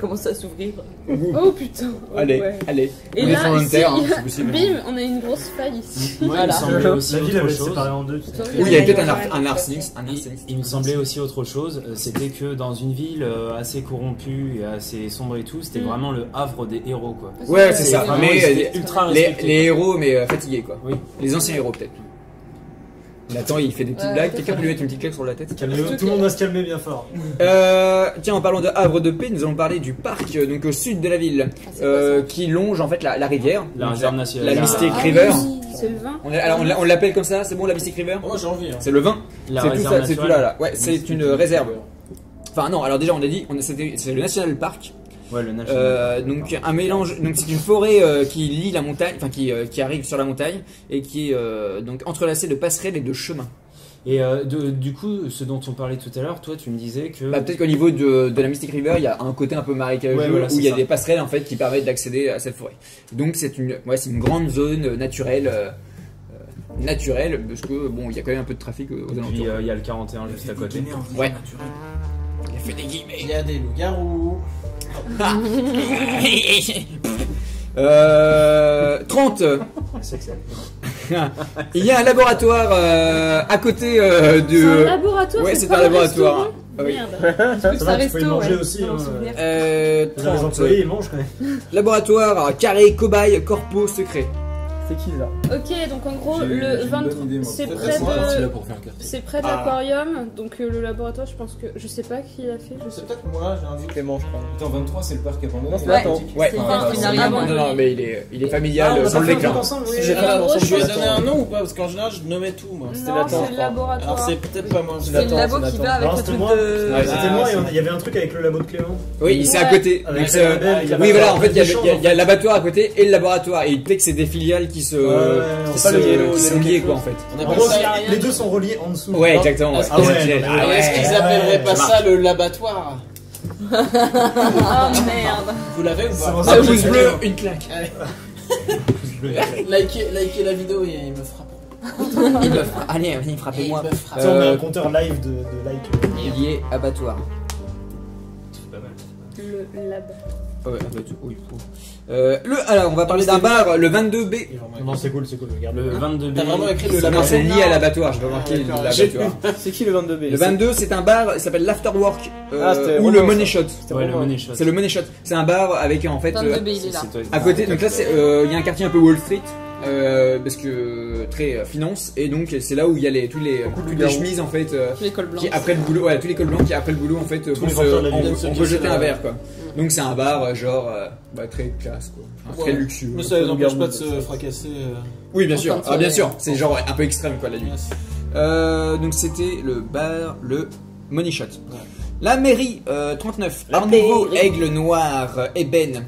F: commencé à s'ouvrir.
E: Oh putain.
A: Allez,
E: Ouais.
A: allez.
E: Et
A: On est
E: là,
A: sur le
E: ici,
A: terre, hein, c'est possible.
E: bim, on a une grosse faille ici.
I: Moi, il me semblait aussi
H: La ville
I: autre
H: avait été
I: chose.
H: séparée en deux. tu sais.
A: Oui, il y avait peut-être
E: Ouais.
A: un arsoniste.
I: Il me semblait aussi autre chose, c'était que dans une ville assez corrompue et assez sombre et tout, c'était vraiment le havre des héros quoi.
A: Ouais, c'est ça.
I: Vraiment,
A: Mais
I: ils étaient ultra respectés.
A: les héros, mais fatigués quoi.
I: Oui.
A: Les anciens héros peut-être. Nathan, il fait des petites
F: Ouais,
A: blagues.
F: tout à
A: Quelqu'un
F: fait.
A: peut lui mettre une petite claque sur la tête.
H: Calmez-vous, tout le monde va se calmer bien fort.
A: Tiens, en parlant de Havre de Paix, nous allons parler du parc, donc au sud de la ville,
F: c'est quoi, ça
A: qui longe en fait la rivière.
I: La
A: Donc,
I: réserve nationale.
A: La Mystic
F: Ah
A: River.
F: oui.
E: C'est le vin.
A: Alors on l'appelle comme ça, c'est bon la Mystic River?
B: Moi j'ai envie. Hein.
A: C'est le vin.
I: La
A: C'est tout
I: réserve
A: ça, c'est tout
I: naturelle.
A: là. Ouais, c'est une réserve. Enfin non, alors déjà on a dit, c'est le National Park.
I: Ouais, le national.
A: Donc un mélange, donc c'est une forêt qui lie la montagne, enfin qui arrive sur la montagne et qui est donc entrelacée de passerelles et de chemins.
I: Et du coup, ce dont on parlait tout à l'heure, toi tu me disais que.
A: Bah, peut-être qu'au niveau de la Mystic River, il y a un côté un peu marécageux
I: Ouais, voilà,
A: où il y a
I: c'est
A: des passerelles en fait qui permettent d'accéder à cette forêt. Donc c'est une grande zone naturelle. Parce que bon, il y a quand même un peu de trafic aux
I: Puis
A: alentours.
I: il y a le 41 juste à côté.
A: Ouais. Il a fait des guillemets.
B: Il y a des loups-garous.
A: 30. Il y a un laboratoire à côté du.
E: C'est un laboratoire.
A: Ouais, c'est
E: pas
A: un laboratoire. Ah oui.
E: Merde.
H: Ça va, tu peux y manger aussi.
E: Non,
H: hein.
E: souvenir.
H: Les
A: 30.
H: employés ils mangent quand même.
A: Laboratoire carré cobaye corpo secret.
G: C'est qui là?
E: Ok, donc en gros,
D: J'ai
E: le
D: une
E: 23,
D: bonne idée, moi.
E: c'est
D: Faut
E: près
D: faire ça, là,
E: de.
D: pour faire un quartier.
E: C'est près de l'aquarium, donc le laboratoire, je pense que. Je sais pas qui l'a fait, je sais
B: C'est peut-être moi, j'ai un doute.
G: Clément, je crois.
D: Attends, 23, c'est le parc abandonné.
G: Non, c'est
E: Ouais.
G: attends.
A: Ouais.
E: C'est
D: Ah,
E: pas
D: c'est
E: un
D: bien.
A: Non, mais il est familial
H: on a
A: sur le
H: pas fait un truc
A: déclin.
H: ensemble, oui.
G: Si j'ai fait
E: Ah,
G: un
E: gros,
G: ensemble,
B: Je vais
G: je
B: donner un nom ou pas? Parce qu'en général, je nommais tout moi.
G: C'était
E: Non,
G: l'attente,
E: c'est
G: je
E: le
G: crois.
E: laboratoire.
B: Alors c'est peut-être pas moi.
F: C'est le labo qui va avec
H: Non,
F: le
H: c'était
F: truc
H: moi.
F: de.
A: Ouais,
H: C'était moi et il y avait un truc avec le labo de Clément.
A: Oui, c'est à
E: Ouais.
A: côté.
H: Avec
A: Donc,
H: la label, qui a
A: oui,
H: pas-
A: voilà, en fait, il y a
H: des
A: le- il y a- il y a l'abattoir à côté et le laboratoire. Et il plaît que c'est des filiales qui se.
H: Ouais,
A: qui
G: c'est pas le
A: se-
G: yellow,
A: qui sont
G: quelque
A: liées,
G: chose.
A: quoi, en fait.
B: On
H: En
B: appelle
H: gros,
B: ça.
H: les deux sont reliés en dessous.
A: Ouais, exactement.
B: Ah,
A: Ouais.
H: ouais,
A: Ah ouais.
B: Est-ce qu'ils
H: ouais,
B: appelleraient pas
A: ça
B: ça le laboratoire?
E: Oh merde.
B: Vous l'avez ou
H: C'est
B: pas?
H: bon,
A: Un
H: ça,
A: pouce
H: c'est
A: bleu,
H: bon.
A: une claque.
B: Likez la vidéo et ils me frapperont.
A: Allez, frappez-moi.
B: Ils me frappent.
H: Tu sais, on a un compteur live de like.
A: Lié abattoir.
E: Le lab.
A: Ouais, abattoir. Oui. Alors, on va parler d'un bar, le 22B.
H: Non, c'est cool, regarde.
I: Le 22B.
B: T'as vraiment écrit le
A: Non,
B: laboratoire?
A: c'est lié à l'abattoir, je dois marquer l'abattoir.
G: C'est qui le 22B?
A: Le 22, c'est un bar, il s'appelle l'Afterwork,
G: c'était
A: ou
G: Romain,
A: le
G: ça.
A: Money Shot.
G: C'était
I: Ouais, le
G: Romain.
I: money shot.
A: C'est le Money Shot. C'est un bar avec en fait
F: 22B, il est là.
A: à côté. Donc là, il y a un quartier un peu Wall Street. Parce que très finance, et donc c'est là où il y a toutes les chemises en fait
F: L'école blanche.
A: qui après le boulot, tous les cols blancs qui après le boulot en fait
H: les vendeurs de la ville,
A: on peut jeter un verre quoi. Donc c'est un bar genre très classe quoi. Enfin, très
B: Ouais.
A: luxueux.
B: Mais ça les empêche pas de se fracasser.
A: Oui bien sûr,
F: Enfin,
A: bien
F: c'est-
A: sûr, c'est genre un peu extrême quoi la nuit. Donc c'était le bar, le Money Shot.
B: Ouais.
A: La mairie 39,
G: La
A: Art Nouveau,
G: mairie.
A: Aigle Noir, Ébène,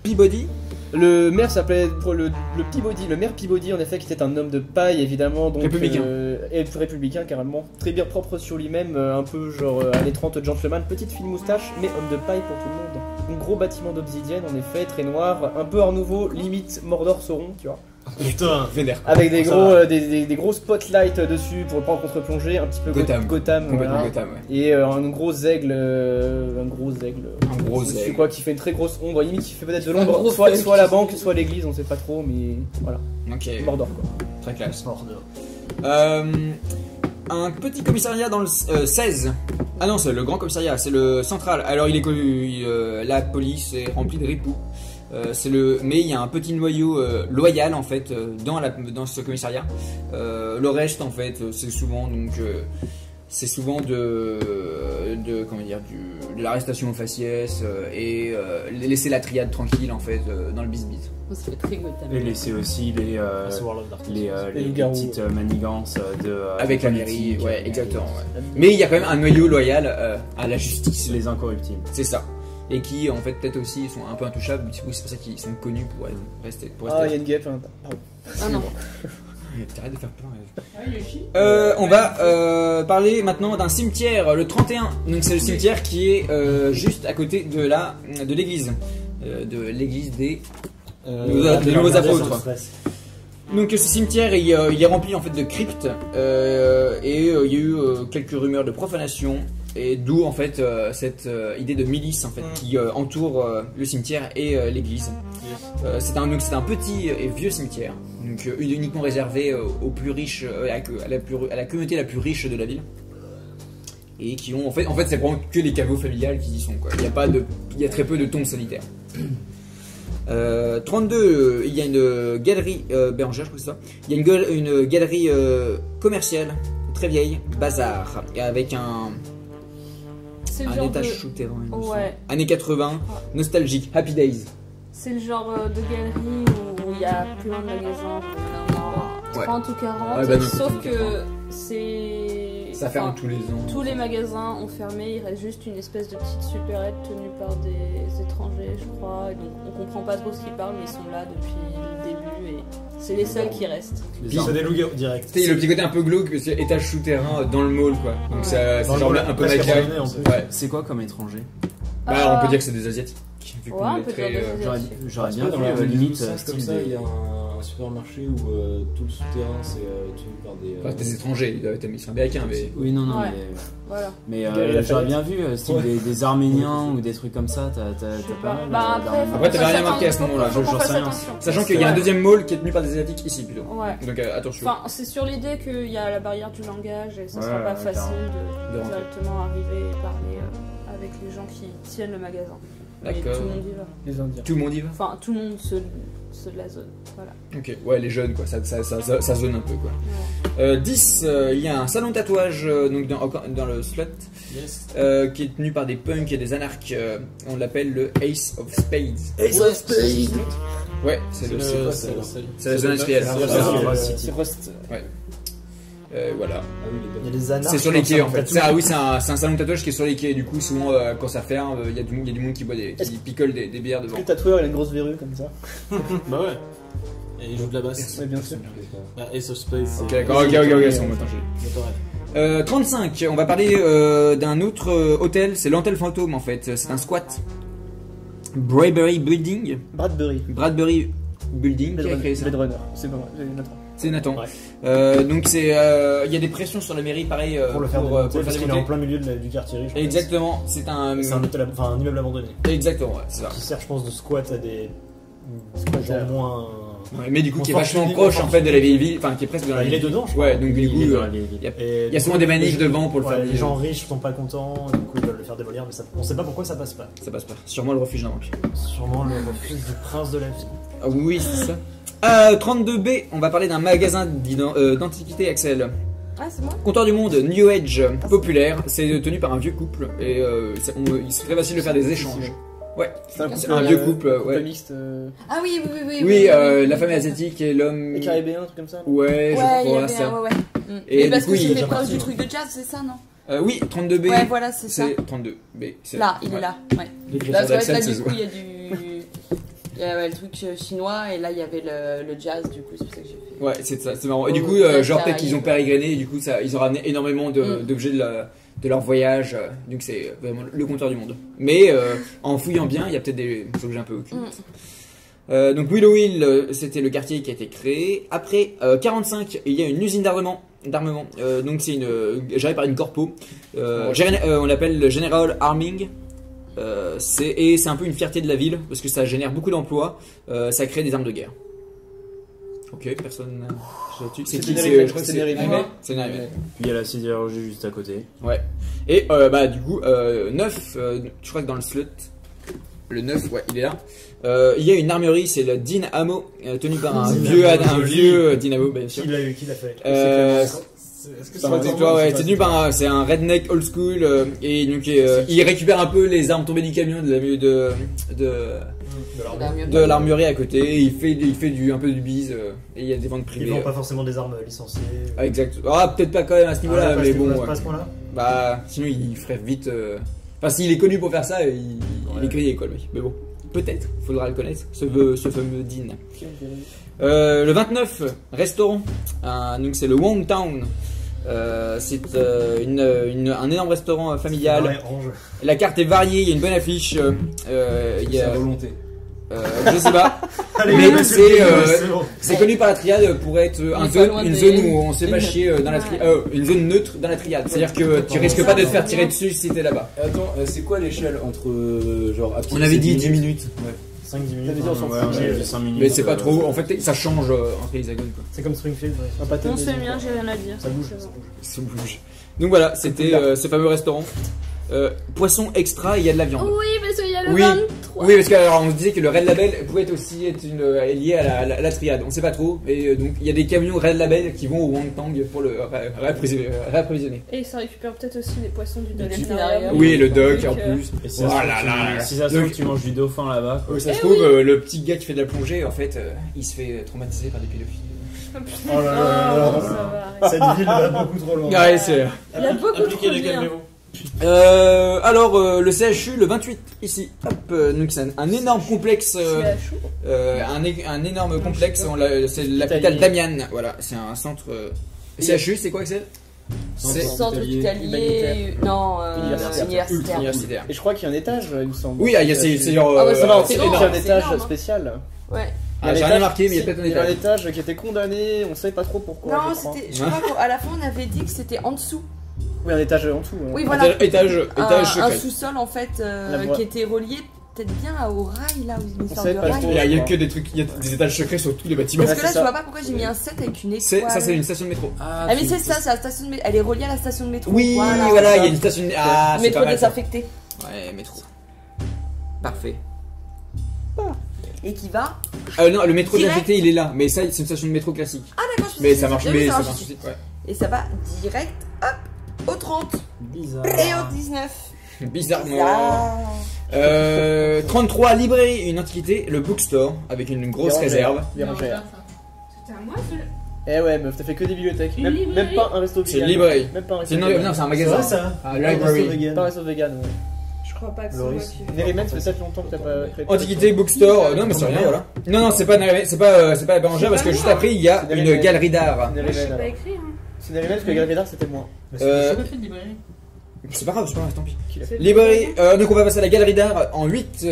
A: Peabody.
G: Le maire s'appelait le Peabody, le maire Peabody en effet qui était un homme de paille évidemment donc
A: Républicain.
G: et républicain carrément, très bien propre sur lui-même, un peu genre années 30 gentleman, petite fine moustache mais homme de paille pour tout le monde. Un gros bâtiment d'obsidienne en effet, très noir, un peu Art Nouveau, limite Mordor Sauron tu vois.
H: Putain.
A: Vénère.
G: Avec des
H: Ça
G: gros,
H: va.
G: des gros spotlights dessus pour pas en contre-plonger, un petit peu
A: Gotham.
G: Gotham
A: Complètement
G: voilà.
A: Gotham, ouais.
G: Et un gros aigle,
A: Un gros
G: c'est
A: aigle.
G: quoi qui fait une très grosse ombre, limite qui fait peut-être de
F: Un
G: l'ombre,
F: gros
G: soit,
F: funk.
G: soit la banque, soit l'église, on sait pas trop, mais voilà,
A: Ok,
G: Mordor quoi.
A: très classe.
H: Mordor.
A: Un petit commissariat dans le 16. Ah non, c'est le grand commissariat, c'est le central. Alors il est connu, la police est remplie de ripoux. Mais il y a un petit noyau loyal en fait dans ce commissariat. Le reste en fait c'est souvent de l'arrestation au faciès et laisser la triade tranquille en fait dans le bis-bis.
F: Ça fait très Gotham.
I: Et laisser aussi
H: C'est World of Darkness.
G: Les
I: les
G: loups-garous.
I: petites manigances de
A: Avec la
I: politique,
A: mairie, ouais, exactement. Ouais. Mais il y a quand même un noyau loyal à la justice.
I: Les incorruptibles.
A: C'est ça. Et qui en fait peut-être aussi sont un peu intouchables. Oui, c'est pour ça qu'ils sont connus pour rester.
G: Ah, il y a une guêpe. Hein.
F: Ah non.
A: T'arrêtes de faire plein. On va parler maintenant d'un cimetière, le 31. Donc c'est le cimetière qui est juste à côté de l'église. De l'église des nouveaux apôtres. Donc ce cimetière il est rempli en fait de cryptes et il y a eu quelques rumeurs de profanation et d'où en fait cette idée de milice en fait qui entoure le cimetière et l'église. C'est un petit et vieux cimetière donc uniquement réservé aux plus riches à la communauté la plus riche de la ville et qui ont en fait c'est vraiment que les caveaux familiales qui y sont quoi. Il y a très peu de tombes sanitaires. 32, il y a une galerie Bérangère, je crois que c'est ça. Il y a une galerie commerciale très vieille, bazar, avec
E: C'est le
A: un
E: genre
A: étage
E: de.
A: souterrain. il me semble.
E: Ouais.
A: Années 80, nostalgique, Happy Days.
E: C'est le genre de galerie où il y a plein de magasins,
A: Ouais.
E: 30 ou 40,
A: Ouais, bah non,
E: sauf
A: c'est
E: que c'est...
A: Ça ferme tous les ans.
E: Tous les magasins ont fermé, il reste juste une espèce de petite supérette tenue par des étrangers, je crois. Et donc on comprend pas trop ce qu'ils parlent, mais ils sont là depuis le début et c'est les seuls qui restent.
H: C'est des loups direct.
A: Tu sais, le petit côté un peu glauque, c'est étage souterrain dans le mall quoi. Donc c'est
H: Dans le
A: genre
H: mall,
A: un peu
H: presque
A: nightlife.
H: abandonné, en plus.
A: Ouais.
I: C'est quoi comme étranger?
A: Bah, on peut dire que c'est des asiatiques. Vu qu'on
E: Ouais, on
A: est
E: peut
A: très,
E: dire des
I: J'aurais
E: Asiatiques.
I: j'aurais
D: Parce
I: bien
D: que
I: vu
D: dans la rue des
I: limite
D: Oussins, comme
I: style
D: ça,
I: des-
D: il y a un supermarché où tout le souterrain c'est tenu par des.
A: Enfin, des étrangers, ils sont américains mais.
I: Oui, non,
E: Ouais.
I: mais,
E: Voilà.
I: mais
G: Galerie Lafayette.
I: j'aurais bien vu style des Arméniens ou des trucs comme ça. T'as
E: Je sais
I: pas
E: pas.
I: mal
E: Bah après,
I: d'Arméniens.
A: Après, t'avais rien marqué à ce
E: faut
A: moment-là,
E: qu'on
I: j'en
E: fasse
I: sais rien.
E: attention.
A: Sachant qu'il y a un deuxième mall qui est tenu par des asiatiques ici plutôt.
E: Ouais.
A: Donc attention.
E: Enfin, c'est sur l'idée qu'il y a la barrière du langage et ça
I: Ouais,
E: sera pas
I: ouais,
E: facile
A: De
E: de
A: rentrer.
E: directement arriver et parler avec les gens qui tiennent le magasin. Mais
A: D'accord.
E: tout le monde y va.
G: Les Indiens.
A: Tout le monde y va.
E: Enfin, tout le monde se de la zone. Voilà.
A: Ok, ouais, les jeunes, quoi, ça zone un peu, quoi. 10, il y a un salon de tatouage donc dans le slot qui est tenu par des punks et des anarches. On l'appelle le Ace of Spades.
G: Ace of Spades.
A: Ouais, c'est la zone industrielle.
G: C'est Rust.
A: Ouais. Voilà.
H: Il y a des anarches.
A: C'est sur les
H: qui
A: quais
H: ont
A: en
H: un
A: fait.
H: tatouage.
A: Ah oui, c'est un salon de tatouage qui est sur les quais. Du coup, souvent quand ça ferme, il y a du monde qui boit qui picole des bières devant.
G: Le tatoueur, il a une grosse verrue comme ça.
B: Bah ouais. Et il joue de la basse.
G: Ouais, bien sûr.
B: Bah, Ace of Space.
A: Ok, d'accord, ok, c'est bon, attends, 35, on va parler d'un autre hôtel, c'est l'hôtel fantôme en fait, c'est un squat. Bradbury Building. Bradbury Building qui a créé ça.
G: Blade Runner, c'est pas moi,
A: c'est Nathan.
H: Ouais.
A: Donc c'est, il y a des pressions sur la mairie pareil
H: Pour le faire démonter, parce qu'il est en
A: démonter.
H: plein milieu du quartier riche.
A: Exactement, c'est un
H: immeuble abandonné.
A: Exactement, ouais, c'est ça.
H: Qui sert, je pense, de squat à des gens moins.
A: Ouais, mais du coup, qui est vachement proche en fait de la vieille ville, enfin qui est presque dans la
H: Il
A: vieille
H: est
A: ville.
H: dedans, je
A: Ouais, donc du coup,
I: Il est dans la vieille ville.
A: il y a souvent des manifs devant pour le faire.
H: Les gens riches sont pas contents, du coup ils veulent le faire démolir, mais on sait pas pourquoi ça passe pas.
A: Ça passe pas. Sûrement le refuge d'un vampire.
H: Sûrement le refuge du prince de la vie.
A: Ah oui, c'est ça. 32B, on va parler d'un magasin d'antiquité, Axel.
E: Ah, c'est moi.
A: Comptoir du monde, New Age, populaire. C'est tenu par un vieux couple et il serait très facile de faire des échanges. Ouais, c'est un vieux couple, ouais.
G: Mixte.
F: Ah oui,
A: Oui, la femme est asiatique et l'homme.
G: Et caribéen, un truc comme ça.
A: Ouais, je
F: il y
A: crois,
F: avait
A: ça.
F: ouais.
A: Et
F: Mais parce
A: du coup,
F: que
A: il
F: c'était proche du truc de jazz, c'est ça, non?
A: Oui, 32B.
F: Ouais, voilà, c'est ça.
A: C'est 32B.
F: Là, il est là, ouais.
A: L'écriture
F: Là, parce que
A: d'Axel,
F: là,
A: c'est
F: du coup, il y a du. Il y avait le truc chinois et là, il y avait le jazz, du coup, c'est pour ça que j'ai fait.
A: Ouais, c'est ça, c'est marrant. Et du coup,
F: Ouais,
A: genre,
F: ça
A: peut-être qu'ils
F: arrive.
A: ont pérégriné et du coup, ils ont ramené énormément d'objets de leur voyage. Donc, c'est vraiment le comptoir du monde. Mais en fouillant bien, il y a peut-être des objets un peu occultes. Donc, Willow Hill, c'était le quartier qui a été créé. Après, 45, il y a une usine d'armement. Donc, c'est gérée par une corpo. On l'appelle le General Arming. C'est un peu une fierté de la ville parce que ça génère beaucoup d'emplois, ça crée des armes de guerre. Ok, personne. C'est qui? Je crois que c'est Nerimet. C'est Nerimet.
I: Puis il y a la sidérurgie juste à côté.
A: Ouais. Et bah du coup 9, je crois que dans le slot, le 9, ouais, il est là. Il y a une armerie, c'est le Dynamo, tenu par un vieux Dynamo, bien sûr.
H: Qui l'a fait?
A: Est-ce que c'est toi? Ouais, c'est tenu par c'est un redneck old school et donc il récupère un peu les armes tombées du camion de l'armurerie à côté. Il fait un peu du bise et il y a des ventes privées.
H: Ils vendent pas forcément des armes licenciées.
A: Ah, exact. Ah, peut-être pas quand même à ce niveau-là, mais bon.
H: Pas à ce point-là.
A: Bah, sinon il ferait vite. Enfin, s'il est connu pour faire ça, il est grillé quoi, lui. Mais bon, peut-être. Faudra le connaître. Ce fameux Dean. Le 29, restaurant. Donc c'est le Wong Town. C'est un énorme restaurant familial. La carte est variée, il y a une bonne affiche. Il y a
D: volonté.
A: Je sais pas. Mais c'est connu par la triade pour être une zone où on se fait pas chier dans la une zone neutre dans la triade. C'est-à-dire que tu risques pas de te faire tirer dessus si t'es là-bas.
D: Attends, c'est quoi l'échelle entre genre à pied?
A: On avait dit 10 minutes.
D: Ouais.
H: 5-10 minutes.
I: Ouais, on avait dit 5 minutes.
A: Mais c'est pas trop. En fait, ça change entre les hexagones quoi.
H: C'est comme Springfield.
E: On sait bien, j'ai rien à dire.
H: Ça bouge.
A: Ça bouge. Donc voilà, c'était ce fameux restaurant. Poisson extra, il y a de la viande.
E: Oui, parce qu'il y a le
A: Oui.
E: 23.
A: Oui, parce qu'on se disait que le Red Label pouvait aussi être lié à la triade. On sait pas trop. Et donc il y a des camions Red Label qui vont au Wangtang pour le réapprovisionner.
E: Et ça récupère peut-être aussi les poissons du
F: Des
E: delphinarium.
A: Oui, le dock en
E: Donc,
A: plus.
I: Et si ça se trouve, tu manges du dauphin là-bas.
A: Ça se trouve, le petit gars qui fait de la plongée, en fait, il se fait traumatiser par des pédophiles.
H: Oh là là,
E: ça va.
H: cette ville va beaucoup trop loin.
A: Ouais, c'est.
E: Il y a beaucoup
B: Appliquez
E: trop
B: les
E: bien.
B: calmez-vous.
A: Alors le CHU le 28 ici, hop, donc c'est un énorme complexe, un énorme complexe, c'est l'hôpital Damian, voilà, c'est un centre. CHU c'est quoi que c'est?
F: Centre hospitalier, non, universitaire.
G: Et je crois qu'il y a un étage, il me semble.
A: Oui, c'est genre.
F: Ah ouais, c'est
G: Non,
F: c'est
G: c'est
F: énorme,
G: un
F: c'est
G: étage
F: énorme.
G: spécial.
F: Ouais.
A: J'ai rien marqué, mais il y a peut-être un
G: Il y a un
A: étage.
G: étage qui était condamné, on savait pas trop pourquoi.
F: Non,
G: je crois.
F: je crois qu'à la fin on avait dit que c'était en dessous.
G: Oui, un étage en dessous.
F: Oui, voilà.
A: Étage
F: Un
A: secret.
F: sous-sol en fait
G: voie.
F: qui était relié peut-être bien au rail là, où une sorte
G: savait
F: de
G: pas
F: rail.
G: trop.
A: Il y a que des trucs, il y a des étages secrets sur tous les bâtiments.
F: Parce que là,
G: c'est
F: je
G: ça.
F: vois pas pourquoi j'ai mis un 7 avec une étoile.
A: Ça c'est une station de métro.
F: Ah, mais c'est ça, c'est la station de métro. Elle est reliée à la station de métro.
A: Oui, voilà, il y a une station de. Ah, c'est
F: Métro
A: pas mal. Ça.
F: désaffecté.
A: Ouais, métro. Parfait.
F: Et qui va.
A: Non, le métro
F: Direct.
A: désaffecté il est là, mais ça c'est une station de métro classique.
F: Ah d'accord, je
A: Mais
F: pensais
A: ça
F: que
A: marche,
F: c'était-
A: mais
F: ça
A: ça
F: marche
A: marche
F: aussi.
A: aussi. Ouais.
F: Et ça va direct, hop, au 30
I: Bizarre.
F: et au 19.
A: Bizarrement. 33 librairie, une antiquité, le bookstore avec une grosse réserve.
G: Bérangère.
J: C'était à moi ce.
G: Eh ouais, meuf, t'as fait que des bibliothèques.
J: Une
G: Même
J: librairie.
G: pas un resto
A: C'est
G: vegan.
A: une librairie.
G: Même pas un resto
A: C'est
G: vegan.
A: non, c'est un
H: C'est
A: magasin.
H: vrai ça.
A: Ah,
G: Pas un resto
A: library.
G: vegan. Pas un resto vegan, ouais.
E: Je crois pas que c'est moi
H: Loris.
E: qui.
G: Nerimen, ça fait peut-être longtemps que t'as pas créé.
A: Antiquité, bookstore, non mais c'est rien, voilà. Non, non, c'est pas la Bérangère parce que juste après il y a
G: C'est
A: une
G: Nerimen.
A: galerie d'art.
E: Moi, je sais
G: Nerimen,
E: pas
G: alors.
E: écrire. Hein.
G: C'est Nerimen parce que Galerie d'Art c'était moi.
A: Euh,
J: J'ai fait de librairie.
A: C'est pas grave, tant pis.
E: C'est
A: Librairie, donc on va passer à la galerie d'art en 8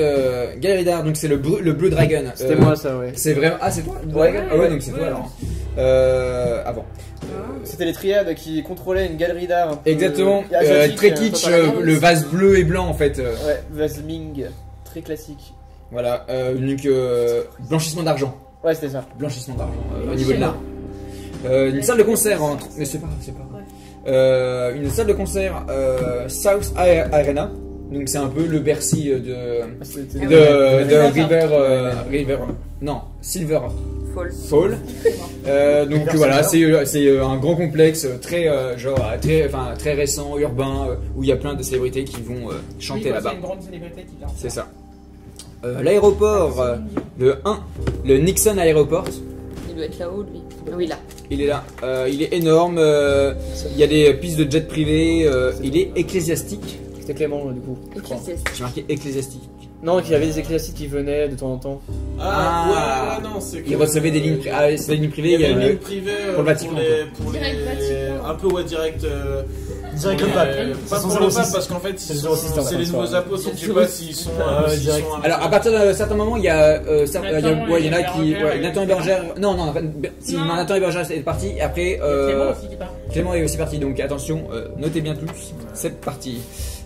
A: galerie d'art, donc c'est le Blue Dragon.
G: C'était moi ça, ouais.
A: C'est vraiment. Ah, c'est toi le Blue
G: Ouais.
A: Dragon. Ah ouais, donc c'est
E: Ouais.
A: toi alors. Avant.
G: C'était les triades qui contrôlaient une galerie d'art un peu
A: Exactement,
G: asiatique,
A: très kitsch,
G: pas pareil.
A: le vase bleu et blanc en fait.
G: Ouais, vase Ming, très classique.
A: Voilà, donc blanchissement d'argent.
G: Ouais, c'était ça.
A: Blanchissement d'argent au niveau de l'art. Une salle de concert en. Mais c'est pas grave. Une salle de concert South Arena. Donc c'est un peu le Bercy
G: C'était
A: de River. Non, Silver
F: Fall.
A: Fall. Donc
H: Hyper
A: voilà,
H: similaire.
A: c'est un grand complexe très très récent, urbain, où il y a plein de célébrités qui vont chanter là-bas.
J: C'est une grande célébrité qui lance.
A: C'est ça. L'aéroport, le Nixon Aéroport.
F: Il doit être là-haut lui. Ah oui là.
A: Il est là, il est énorme, il y a des pistes de jet privé, il est ecclésiastique.
G: C'était Clément du coup. je crois.
F: Ecclésiastique.
A: J'ai marqué ecclésiastique.
G: Non, qu'il y avait des ecclésiastiques qui venaient de temps en temps.
B: Ah, ouais, non, c'est que.
A: Il recevait des lignes, c'est des lignes privées.
B: Il y avait une
A: a-
B: ligne privée
A: pour le Vatican,
B: pour
E: Direct
B: les-
E: Vatican.
B: un peu ouais direct
H: Direct
B: pour
H: le pape.
B: les-
H: C'est
B: pas
H: son
B: pour le
H: 06.
B: pape parce qu'en fait
H: C'est le
B: ils
H: 06
B: sont-
H: dans
B: c'est
H: la
B: les
H: fin,
B: nouveaux
H: ça.
B: apôtres donc je sais pas s'ils sont
H: direct.
A: Alors à partir d'un certain moment, il y a, il y en a qui,
J: Bérangère,
A: Nathan et Bergère. Non, si
J: Non.
A: Nathan et Bergère est parti. Et après,
J: Clément aussi qui part.
A: Clément est aussi parti. Donc attention, notez bien tous, c'est parti.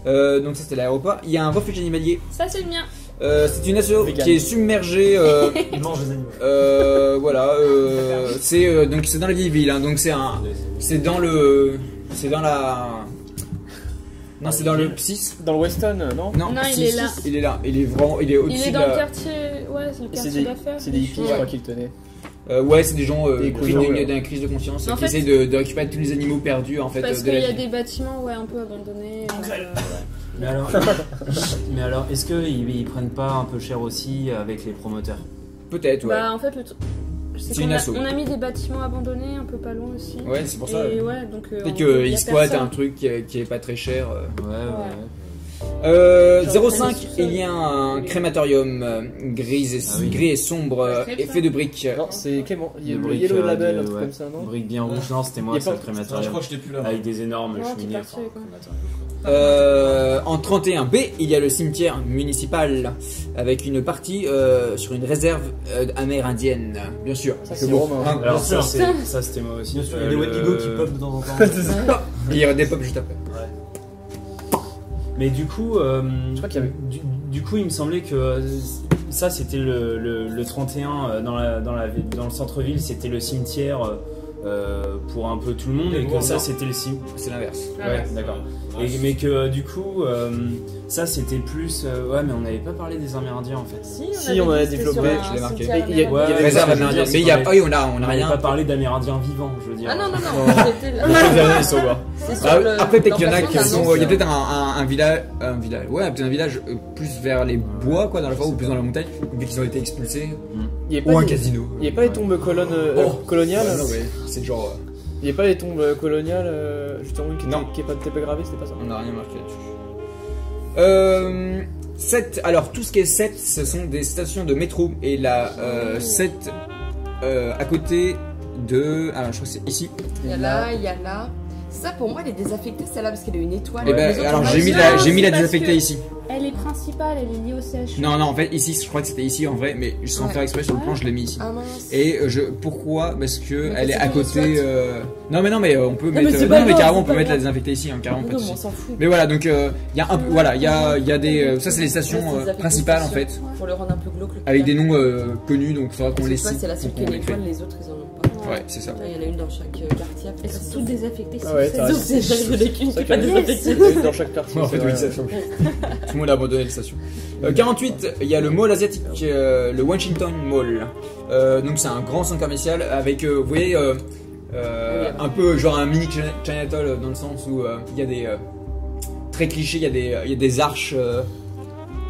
A: Donc ça c'était l'aéroport. Il y a un refuge animalier.
E: Ça, c'est le mien.
A: C'est une asso
G: Vegan.
A: qui est submergée.
H: Il mange les animaux.
A: Voilà, c'est donc c'est dans la vieille ville, hein, donc c'est dans la, non c'est dans le 6.
G: Dans le Weston, non
A: Non,
E: Non, il
A: 6,
E: est là.
A: Il est là, il est vraiment, il est
E: Il
A: au-dessus
E: est
A: de
E: dans le
A: la.
E: quartier. Ouais, c'est le
G: C'est
E: quartier
G: des,
E: d'affaires.
G: c'est des hippies, je crois, qui le tenaient.
A: Ouais, c'est des gens
G: Des
A: pris
G: écolos,
A: d'une crise de conscience
E: Mais en
A: qui
E: fait-
A: essaient de récupérer tous les animaux perdus en fait
E: Parce
A: de
E: qu'il
A: la
E: y a
A: ville.
E: des bâtiments un peu abandonnés. donc,
I: Mais alors, est-ce qu'ils prennent pas un peu cher aussi avec les promoteurs?
A: Peut-être, ouais.
E: Bah, en fait,
A: C'est une asso.
E: on a mis des bâtiments abandonnés un peu pas loin aussi.
A: Ouais, c'est pour ça.
E: Et ouais, donc.
A: Peut-être
E: il y
A: qu'ils
E: a
A: squattent
E: personne.
A: un truc qui est pas très cher.
I: Ouais.
A: 05, il y a un crématorium gris et sombre, fait de briques.
G: Non, c'est Clément. Il y a
I: Des
G: le
I: briques,
G: Yellow Label,
I: de-
G: un truc
I: ouais.
G: comme ça, non
I: Briques bien rouges, non, c'était
G: Il
I: moi,
G: y a
I: ça,
G: pas-
I: le
B: je
I: crématorium.
B: crois que j'étais plus là.
I: Avec des énormes
E: Non, t'es
I: cheminées.
E: parti avec moi.
A: En 31B, il y a le cimetière municipal avec une partie sur une réserve amérindienne, bien sûr.
G: Ça,
A: Parce
G: c'est
A: que bon,
G: Romain.
A: hein,
I: Alors
H: Bien sûr.
I: ça c'était moi aussi.
H: Bien sûr, il y a des Wendigo qui pop de temps en temps.
A: il y aura des pop juste après.
I: Mais du coup,
G: Je crois qu'il y avait.
I: du coup, il me semblait que ça c'était le 31 dans le centre-ville, c'était le cimetière pour un peu tout le monde, et que ça c'était le cimetière.
A: C'est l'inverse.
I: Ouais, d'accord. Mais que du coup, ça c'était plus. Ouais, mais on n'avait pas parlé des Amérindiens en fait.
G: Si, on avait développé,
A: je l'ai marqué.
G: Il y a-
I: Ouais,
A: Réserve
I: ça, je veux
A: amérindienne.
I: dire,
A: Mais il y a
I: c'est
A: pas, on
I: On
A: a
I: n'avait
A: rien.
I: pas parlé d'Amérindiens vivants, je veux dire.
F: Ah non, non,
G: Non.
F: non, c'était là.
A: Ils sont morts.
F: C'est sur
A: Bah,
F: le-
A: après peut-être qu'il y en a qui
F: l'emplacement
A: sont. Il y a
F: d'annonce.
A: peut-être un village, ouais, peut-être un village plus vers les bois quoi, dans la forêt ou plus dans la montagne, vu qu'ils ont été expulsés.
G: Il y a
A: Ou
G: pas
A: un
G: des-
A: casino.
G: Il n'y a pas les tombes coloniales
A: Ouais, ouais, c'est genre.
G: Il n'y a pas les tombes coloniales, justement, une
A: Non.
G: qui est pas gravée, c'était pas ça
A: On n'a rien marqué là-dessus. 7, alors tout ce qui est 7, ce sont des stations de métro. Et la 7 à côté de. Ah, je crois que c'est ici.
F: Il y a là, il y a là. Ça pour moi elle est désaffectée celle-là parce qu'elle a une étoile.
A: Et ben,
F: Les autres,
A: alors
F: on
A: j'ai
F: a-
A: mis
E: Non,
A: la
E: c'est parce
A: désaffectée
E: que-
A: ici.
E: Elle est principale, elle est liée au CHU.
A: Non, en fait, ici, je crois que c'était ici en vrai, mais sans
F: Ouais.
A: faire exprès sur le plan, je l'ai mis ici.
F: Ah mince.
A: Et pourquoi? Parce que
F: Mais
A: elle est
F: c'est
A: à
F: pour les
A: côté. Non, mais on peut
F: mais
A: mettre.
F: c'est
A: Non,
F: pas
A: mais
F: grave,
A: carrément, on
F: c'est
A: peut
F: pas
A: mettre la
F: grave.
A: désinfectée ici, hein, carrément, pas de
F: Non,
A: souci.
F: on s'en fout.
A: Mais voilà, donc il y a un peu, voilà, il y a des, ça c'est les stations
F: Ouais, c'est désaffecté,
A: principales
F: c'est
A: en
F: sûr.
A: fait,
F: Pour le rendre un peu glauque. le
A: avec des
F: putain.
A: noms connus, donc il faudra qu'on
F: Parce
A: les
F: que toi,
A: cite.
F: c'est la seule
A: donc
F: qui a
A: on
F: une
A: les crée.
F: étoile, les autres ils en ont pas.
A: Ouais, c'est ça.
F: Il y en a une dans chaque quartier.
E: Elles sont toutes désaffectées.
G: Ah ouais, t'as
F: Sauf
G: raison.
F: c'est j'en ai qu'une qui est pas
G: Yes.
F: désaffectée.
G: Dans chaque quartier.
A: En fait,
G: c'est
A: oui,
G: vrai.
A: ça change. Tout le monde a abandonné la station. 48, il y a le mall asiatique, le Washington Mall. Donc c'est un grand centre commercial avec, vous voyez, un peu genre un mini Chinatown dans le sens où il y a des très clichés, il y a des arches.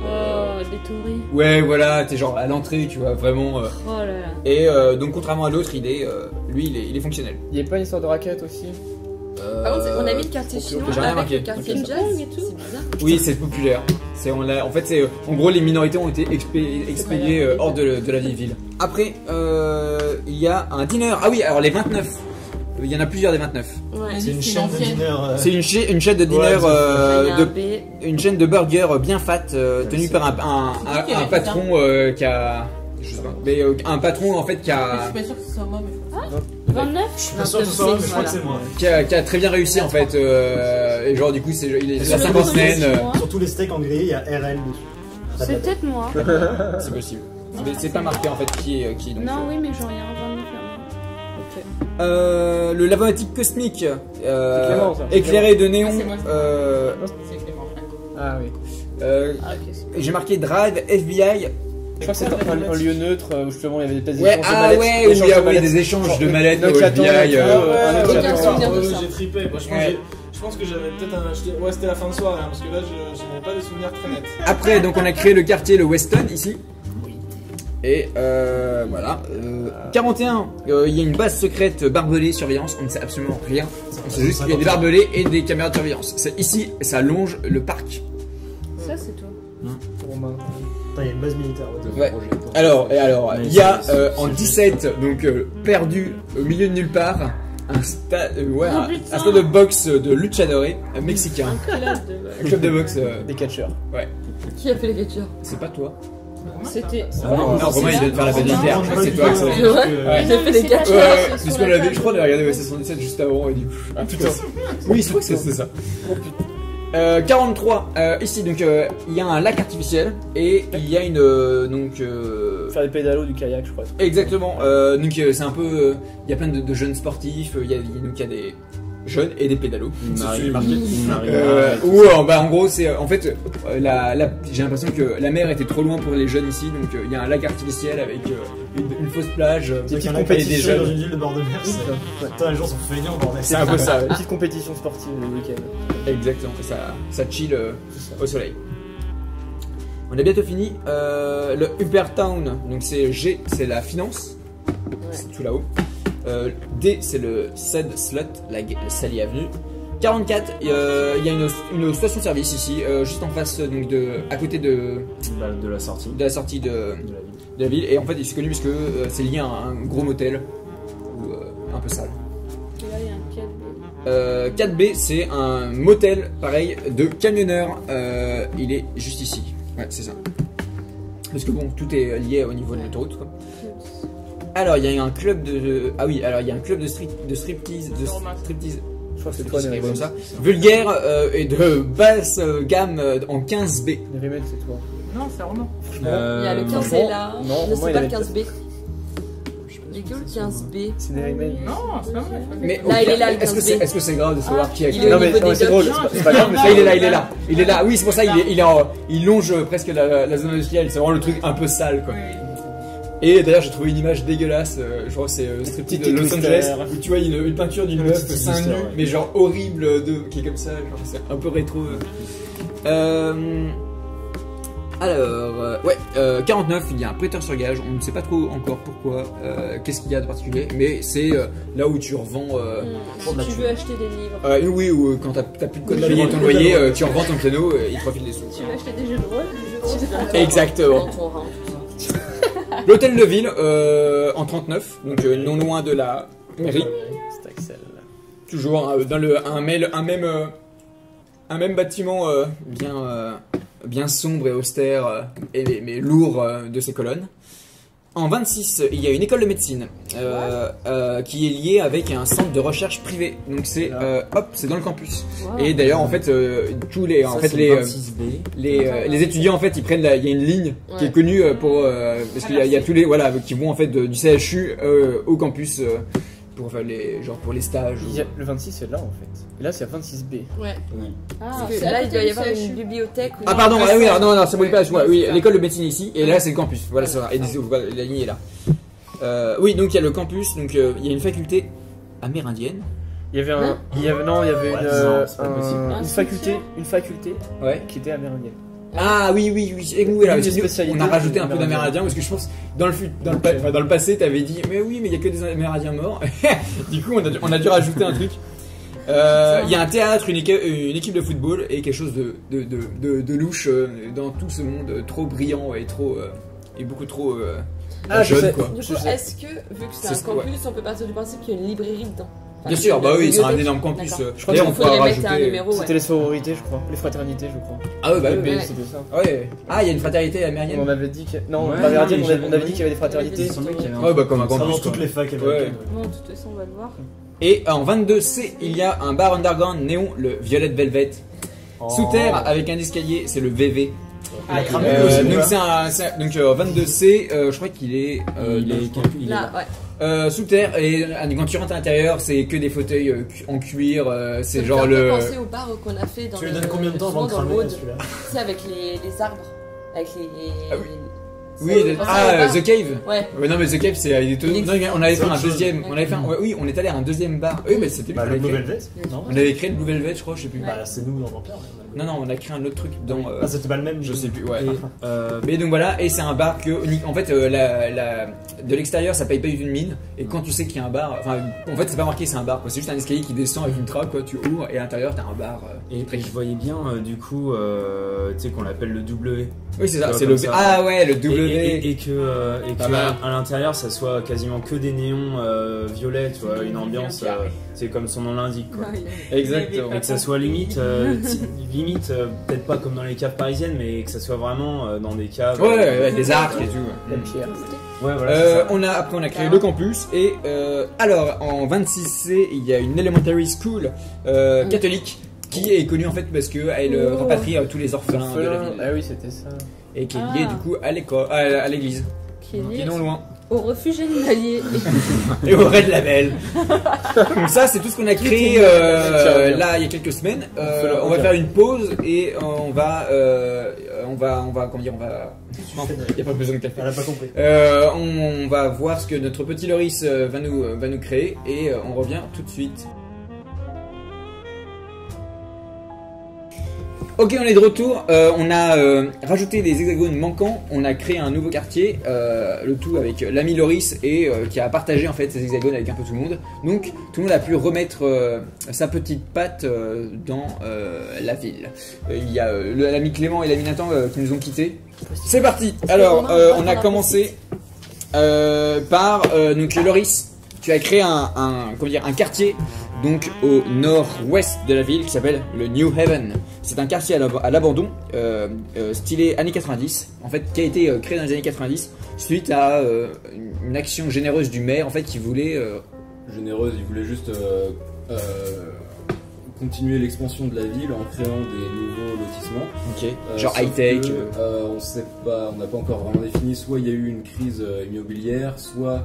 E: Oh, des touris.
A: Ouais, voilà, t'es genre à l'entrée, tu vois, vraiment.
E: Oh là là.
A: Et donc contrairement à l'autre, lui, il est fonctionnel.
G: Il y a pas une histoire de raquette aussi?
F: Par contre, on a mis le quartier chinois
A: j'ai rien
F: avec
A: marqué.
F: le quartier
G: Ok.
F: jazz. C'est bizarre.
A: Oui, c'est populaire. En fait, en gros, les minorités ont été expédiées hors de la vieille ville. Après, il y a un dîner. Ah oui, alors les 29. Il y en a plusieurs des 29.
F: Ouais.
H: C'est une chaîne de dîner.
A: C'est une chaîne de dîner,
F: Il y a un B.
A: une chaîne de burgers bien fat, tenue par un patron qui a. Je sais pas. Mais un patron en fait qui
J: Je
A: a.
J: suis pas sûr que ce soit moi, mais.
E: 29.
H: Je suis pas sûr que ce soit moi, mais je crois que c'est moi.
A: Qui a très bien réussi en fait. Et genre, du coup, il est la cinquantaine.
H: Sur tous les steaks en grillé, il y a RL dessus.
E: C'est peut-être moi.
A: C'est possible. Mais c'est pas marqué en fait qui est donc.
E: Non, oui, mais genre, il y a un 29 là. Ok.
A: Le lavomatique cosmique,
G: Clément, ça.
A: éclairé de néon.
J: C'est moi. C'est Clément.
G: Ah oui.
E: Ah, ok, c'est
A: J'ai marqué Drive FBI.
G: Je crois que c'est un lieu neutre où justement il y avait des pièces
A: Ouais,
G: d'échange de
A: ah
G: mallettes.
A: ouais, où il y a
G: Échange de
A: des échanges de
G: Genre,
A: mallettes au
G: Nokia
A: FBI.
G: attend,
B: Ouais,
F: Aucun
B: ouais,
F: souvenir de
B: ouais,
F: ça.
B: j'ai trippé. Moi, je pense que j'avais peut-être un acheté. Ouais, c'était la fin de soirée, hein, parce que là, je n'avais pas des souvenirs très nets.
A: Après, donc on a créé le quartier, le Weston ici. Et voilà. 41, il y a une base secrète barbelée surveillance. On ne sait absolument rien. On sait juste qu'il y a des barbelés et des caméras de surveillance. Ici, ça longe le parc.
E: Ça, c'est toi.
G: Romain.
H: Putain, il y a une base militaire.
A: Ouais. Alors, il y a en 17, donc perdu au milieu de nulle part, un stade de boxe de luchador mexicain. Un club de boxe.
G: Des catcheurs.
F: Qui a fait les catcheurs?
A: C'est pas toi.
E: C'était.
A: Non, Romain il vient de faire la base militaire. Je crois que c'est toi, Axel.
F: C'est vrai?
A: Ouais.
F: J'ai fait les catcheurs.
A: Ouais, parce qu'on l'avait, je crois, on avait regardé OSS 117 juste avant et du coup. Ah putain. Oui, je crois que c'était ça. 43, ici donc il y a un lac artificiel et il y a une
G: Faire des pédalos du kayak, je crois.
A: exactement donc c'est un peu il y a plein de jeunes sportifs, il y a des jeunes et des pédalos. En gros c'est en fait j'ai l'impression que la mer était trop loin pour les jeunes ici, donc il y a un lac artificiel avec une fausse plage.
H: C'est qu'il y a
A: qui
H: une compétition
A: jeunes.
H: dans une ville de bord de mer. Putain, les gens sont feignants, bordel.
A: C'est un peu ça. Ouais.
G: Petite compétition sportive le week-end.
A: Exactement, ça chill au soleil. On a bientôt fini. Le Uppertown, donc c'est G, c'est la finance, c'est tout là-haut. D, c'est le Sed Slot, la Sally Avenue. 44, il y a une station-service ici, juste en face, donc à côté de
D: la sortie.
A: De la sortie de la ville. Et en fait, c'est connu parce que c'est lié à un gros motel, ou un peu sale.
E: Et là, il y a un 4B.
A: 4B, c'est un motel, pareil, de camionneurs. Il est juste ici. Ouais, c'est ça. Parce que bon, tout est lié au niveau de l'autoroute, quoi. Alors, il y a un club de... Ah oui, alors il y a un club de striptease...
G: Je crois que c'est
A: Je
G: toi,
A: sais pas
G: Nerime.
A: comme ça. Vulgaire et de basse gamme en 15B.
G: Nerime, c'est toi.
J: Non, c'est Romain.
F: Il y a le 15B
G: franchement,
F: là.
G: non,
F: Je
G: Romain,
F: sais
G: il
F: pas
G: avait
F: le 15B. Il est que le 15B.
G: C'est Nerime.
J: Non, c'est pas vrai.
A: Mais
F: Là, il est là, le
A: est-ce que c'est grave de savoir qui a
F: il
A: créé?
F: est
G: Non
F: au
G: mais
F: niveau des
G: c'est
F: docks.
G: drôle, c'est pas grave, mais
A: Ah, il est là. Oui, c'est pour ça il longe presque la zone industrielle. C'est vraiment le truc un peu sale, quoi. Et d'ailleurs, j'ai trouvé une image dégueulasse. Je crois que c'est striptease de Los Angeles où tu vois une peinture d'une meuf seins nus, mais genre horrible qui est comme ça. Genre, c'est un peu rétro. Alors, 49, il y a un prêteur sur gage. On ne sait pas trop encore pourquoi, qu'est-ce qu'il y a de particulier, mais c'est là où tu revends.
E: Si tu veux acheter des livres.
A: Oui, ou quand t'as plus de quoi te payer ton loyer, tu revends ton piano et il te refile des sous.
E: Tu veux acheter des jeux de rôle.
A: Exactement. L'hôtel de ville en 39, donc non loin de la mairie.
G: C'est Axel.
A: Toujours dans un même bâtiment bien sombre et austère mais lourd de ses colonnes. En 26, il y a une école de médecine qui est liée avec un centre de recherche privé. Donc c'est c'est dans le campus.
E: Wow.
A: Et d'ailleurs en fait tous les les étudiants en fait ils prennent il y a une ligne qui est connue pour parce qu'il y a tous les qui vont en fait du CHU au campus pour faire pour les stages.
G: Le 26 c'est là en fait. Et là c'est à 26B.
F: Ouais.
E: Ah,
F: Parce que là, il doit y avoir une bibliothèque.
A: Ah pardon, oui, alors, non, c'est bon, oui, l'école de médecine ici, et là c'est le campus, voilà, c'est vrai, et voilà, la ligne est là. Oui, donc il y a le campus, donc il y a une faculté amérindienne.
G: Il y avait une faculté qui était amérindienne.
A: Ah oui, et nous, là, on a rajouté un peu d'amérindien parce que je pense dans le passé t'avais dit mais oui mais il y a que des amérindiens morts. Du coup on a dû rajouter un truc. Il y a un théâtre, une équipe de football et quelque chose de louche dans tout ce monde trop brillant et trop et beaucoup trop jeune quoi.
F: Du coup, est-ce que vu que c'est un campus, on peut partir du principe qu'il y a une librairie dedans?
A: Bien sûr, bah oui, c'est un énorme campus.
F: Je crois qu'on pourrait mettre un numéro.
G: C'était les sororités, je crois. Les fraternités, je crois.
A: Ah ouais, bah oui,
G: c'était ça.
A: Ouais. Ah, il y a une fraternité américaine.
G: On avait dit que. Non, amérindienne, on avait dit qu'il y avait des fraternités.
A: Ouais, bah comme un campus.
H: Dans toutes les facs américaines.
E: Bon, de toute façon, on va le voir.
A: Et en 22C, il y a un bar underground néon, le Violet Velvet. Sous terre, avec un escalier, c'est le VV. Donc 22C, je crois qu'il est.
F: Il est là, ouais.
A: Sous terre, et quand tu rentres à l'intérieur, c'est que des fauteuils en cuir. C'est genre le.
F: Ça me fait penser au bar qu'on a fait dans
H: Tu lui donnes combien de temps avant de cramer celui-là?
F: Tu sais, avec les arbres. Avec les.
A: Oui, The Cave.
F: Ouais.
A: Non mais The Cave c'est on avait fait un deuxième. Oui, on est allé à un deuxième bar. Oui, mais c'était
H: le Blue Velvet.
A: On avait créé le Blue Velvet, je crois, je sais plus.
H: Bah c'est nous dans Vampire.
A: Non, on a créé un autre truc dans.
H: Ah, c'était pas le même.
A: Je sais plus. Ouais. Mais donc voilà, et c'est un bar que en fait de l'extérieur ça paye pas une mine, et quand tu sais qu'il y a un bar, enfin en fait c'est pas marqué c'est un bar, c'est juste un escalier qui descend avec une trappe quoi, tu ouvres et à l'intérieur t'as un bar.
I: Et je voyais bien du coup tu sais qu'on l'appelle le W.
A: Oui c'est ça, c'est le le W.
I: Et que à l'intérieur ça soit quasiment que des néons violets, tu vois, une ambiance c'est comme son nom l'indique quoi.
A: Exactement.
I: Et que ça soit limite peut-être pas comme dans les caves parisiennes, mais que ça soit vraiment dans des caves
A: avec des arcs et tout.
G: La pierre.
I: Ouais, voilà,
A: après on a créé le campus et alors en 26C il y a une elementary school catholique qui est connue en fait parce que elle rapatrie tous les orphelins de la ville.
G: Ah oui, c'était ça.
A: Et qui est liée du coup à l'école, à l'église.
E: Qui est liée
A: non loin.
E: au refuge animalier.
A: Et au Red Label. Donc ça c'est tout ce qu'on a créé là il y a quelques semaines. On va faire une pause et on va comment dire, non, il n'y a pas besoin de café.
H: Elle a pas compris.
A: On va voir ce que notre petit Loris va nous créer et on revient tout de suite. Ok, on est de retour. On a rajouté des hexagones manquants. On a créé un nouveau quartier, le tout avec l'ami Loris et qui a partagé en fait ces hexagones avec un peu tout le monde. Donc tout le monde a pu remettre sa petite patte dans la ville. Il y a l'ami Clément et l'ami Nathan qui nous ont quittés. C'est parti. Alors on a commencé par donc Loris. Tu as créé un quartier donc au nord-ouest de la ville qui s'appelle le New Haven. C'est un quartier à l'abandon, stylé années 90, en fait, qui a été créé dans les années 90 suite à une action généreuse du maire en fait qui voulait
D: généreuse, il voulait juste continuer l'expansion de la ville en créant des nouveaux lotissements.
A: Ok. Genre high-tech.
D: On sait pas, on n'a pas encore vraiment défini. Soit il y a eu une crise immobilière, soit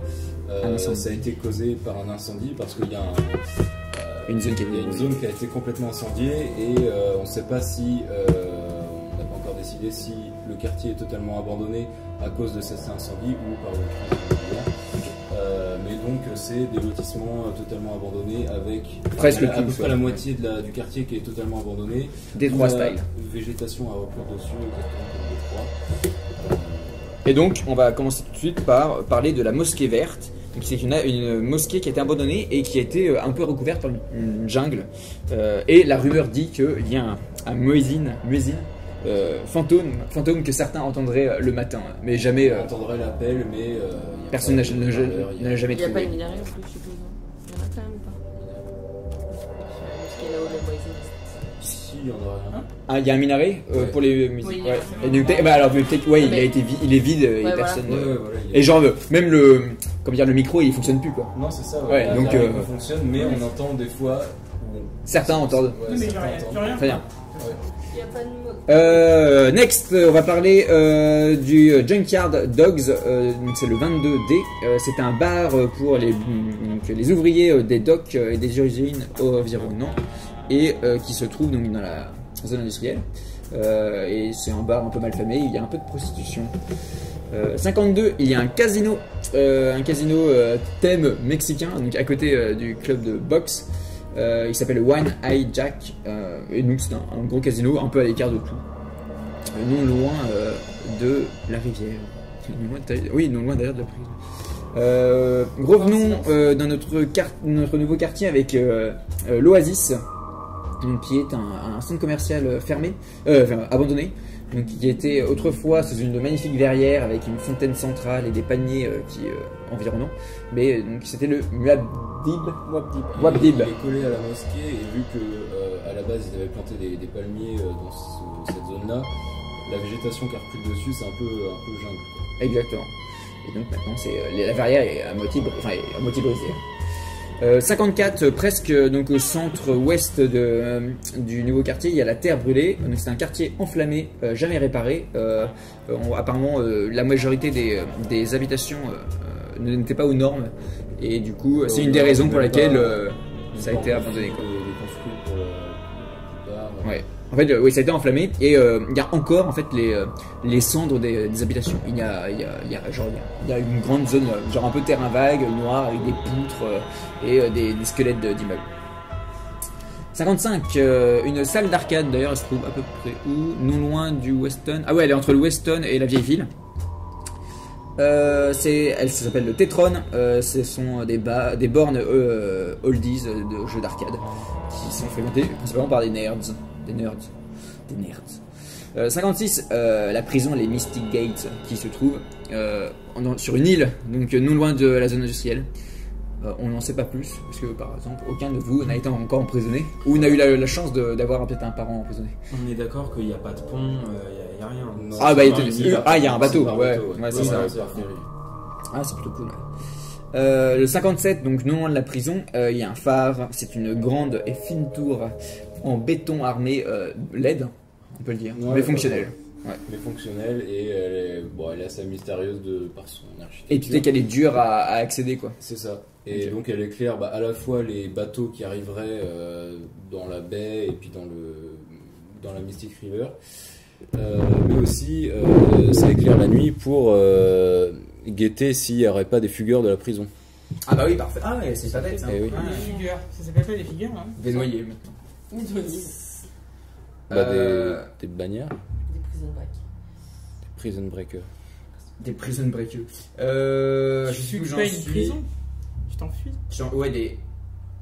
D: ça a été causé par un incendie parce qu'il y a
A: une zone
D: qui a été complètement incendiée et on ne sait pas si on n'a pas encore décidé si le quartier est totalement abandonné à cause de cet incendie ou par une crise immobilière. Mais donc c'est des lotissements totalement abandonnés avec
A: presque
D: à peu près la moitié du quartier qui est totalement abandonné.
A: Détroit style.
D: Végétation à recours dessus, exactement comme Détroit.
A: Et donc on va commencer tout de suite par parler de la mosquée verte. C'est une mosquée qui a été abandonnée et qui a été un peu recouverte par une jungle. Et la rumeur dit qu'il y a un muezzin fantôme que certains entendraient le matin, mais jamais.
D: On entendrait l'appel, mais
A: personne n'a jamais trouvé.
F: Il n'y a pas une minaret en plus, je suppose. Il y en a quand même pas. Parce qu'il y a là-haut le muezzin.
D: Ici, il y en a rien.
A: Ah, il y a un minaret
D: Ouais.
A: pour les musiques.
J: Oui,
A: Ouais.
J: c'est
A: Et donc, bah alors peut-être, ouais, il
F: Mais-
A: a été il est vide et
F: Ouais,
A: personne.
D: Ouais, ouais, voilà, il y a-
A: Et genre même le, comment dire, le micro il fonctionne plus quoi.
D: Non, c'est ça.
A: Ouais,
D: La
A: donc,
D: radio fonctionne, mais on entend des fois.
A: Certains entendent.
D: Ouais,
J: Non, mais j'ai
D: certains
J: rien.
D: entendent.
J: J'ai rien.
A: Très bien.
E: Il n'y a pas de mot.
A: Next, on va parler du Junkyard Dogs. Donc c'est le 22D. C'est un bar pour les ouvriers des docks et des usines environnantes et qui se trouve donc dans la zone industrielle. Et c'est un bar un peu malfamé. Il y a un peu de prostitution. 52, il y a un casino thème mexicain, donc à côté du club de boxe. Il s'appelle le One Eye Jack, et donc c'est un gros casino un peu à l'écart de tout, non loin de la rivière. Oui, non loin derrière de la prison. Revenons dans notre nouveau quartier avec l'Oasis, donc qui est un centre commercial fermé, abandonné. Donc, qui était autrefois sous une magnifique verrière avec une fontaine centrale et des paniers environnants. Mais donc c'était le Muad'Dib.
D: Il est collé à la mosquée et vu que à la base ils avaient planté des palmiers dans cette zone-là, la végétation qui a repris le dessus c'est un peu jungle. Quoi.
A: Exactement. Et donc maintenant la verrière est à moitié brisée. 54, presque donc au centre ouest du nouveau quartier, il y a la terre brûlée. Donc c'est un quartier enflammé, jamais réparé. Apparemment, la majorité des habitations n'étaient pas aux normes. Et du coup, c'est une des raisons pour lesquelles ça a été abandonné. Quoi.
D: Construit pour le bar.
A: Ouais. En fait, oui, ça a été enflammé et il y a encore en fait les cendres des habitations. Il y a une grande zone, genre un peu terrain vague, noir, avec des poutres et des squelettes d'immeubles. 55, une salle d'arcade d'ailleurs, elle se trouve à peu près où? Non loin du Weston. Ah ouais, elle est entre le Weston et la vieille ville. Elle s'appelle le Tetron. Ce sont des bornes oldies de jeux d'arcade qui sont fréquentées principalement par des nerds. 56, la prison, les Mystic Gates, qui se trouve sur une île, donc non loin de la zone industrielle. On n'en sait pas plus, parce que par exemple, aucun de vous n'a été encore emprisonné, ou n'a eu la chance d'avoir peut-être un parent emprisonné.
I: On est d'accord qu'il n'y a pas de pont, il n'y a rien.
D: Non,
A: Ah bah il y a un bateau,
D: par
A: ouais,
D: bateau,
A: c'est ça. Ah, c'est plutôt cool. Ouais. Le 57, donc non loin de la prison, il y a un phare. C'est une grande et fine tour en béton armé LED, on peut le dire,
D: Ouais,
A: mais fonctionnelle. Ouais.
D: Mais fonctionnelle et elle est assez mystérieuse par son architecture.
A: Et tu sais qu'elle est dure à accéder quoi.
D: C'est ça. Et
A: Ok.
D: donc elle éclaire à la fois les bateaux qui arriveraient dans la baie et puis dans la Mystic River, mais aussi ça éclaire la nuit pour guetter s'il n'y aurait pas des fugueurs de la prison.
A: Ah bah oui, parfait. Ah ouais, c'est pas bête ça.
D: Eh oui.
J: Ah, des figures. Ça s'appelle pas des figures, hein?
A: Des noyés maintenant.
D: Des bannières,
F: Des prison break.
D: des prison breakers.
A: Des prison breakers. Je
J: Tu
A: sais où
J: fuis
A: j'en
J: pas une
A: suis.
J: prison? Tu t'enfuis?
A: Ouais, des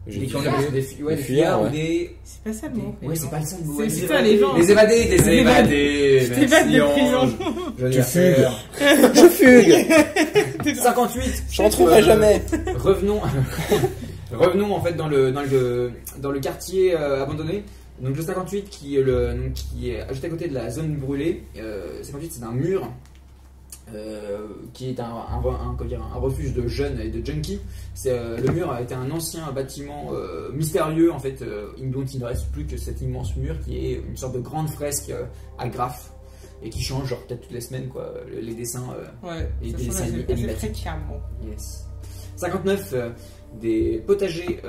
D: fuyards.
A: des
D: Des
A: fuyards ou
D: fuyards,
A: des.
J: C'est pas ça le mot.
A: Ouais, c'est pas le sens de
J: C'est ça les gens.
A: Les évadés, des évadés.
J: Je t'évade de prison.
A: Tu fugues.
G: Je fugue.
A: 58.
G: Je rentrerai jamais.
A: Revenons en fait dans le quartier abandonné. Donc le 58 qui est juste à côté de la zone brûlée. 58 c'est un mur qui est un refuge de jeunes et de junkies. Le mur a été un ancien bâtiment mystérieux en fait, dont il ne reste plus que cet immense mur qui est une sorte de grande fresque agrafes et qui change genre peut-être toutes les semaines quoi, les dessins.
J: Ouais,
A: Et
J: ça
A: des
J: change
A: dessins
J: assez
A: animatiques.
J: fréquemment.
A: Yes. 59 des potagers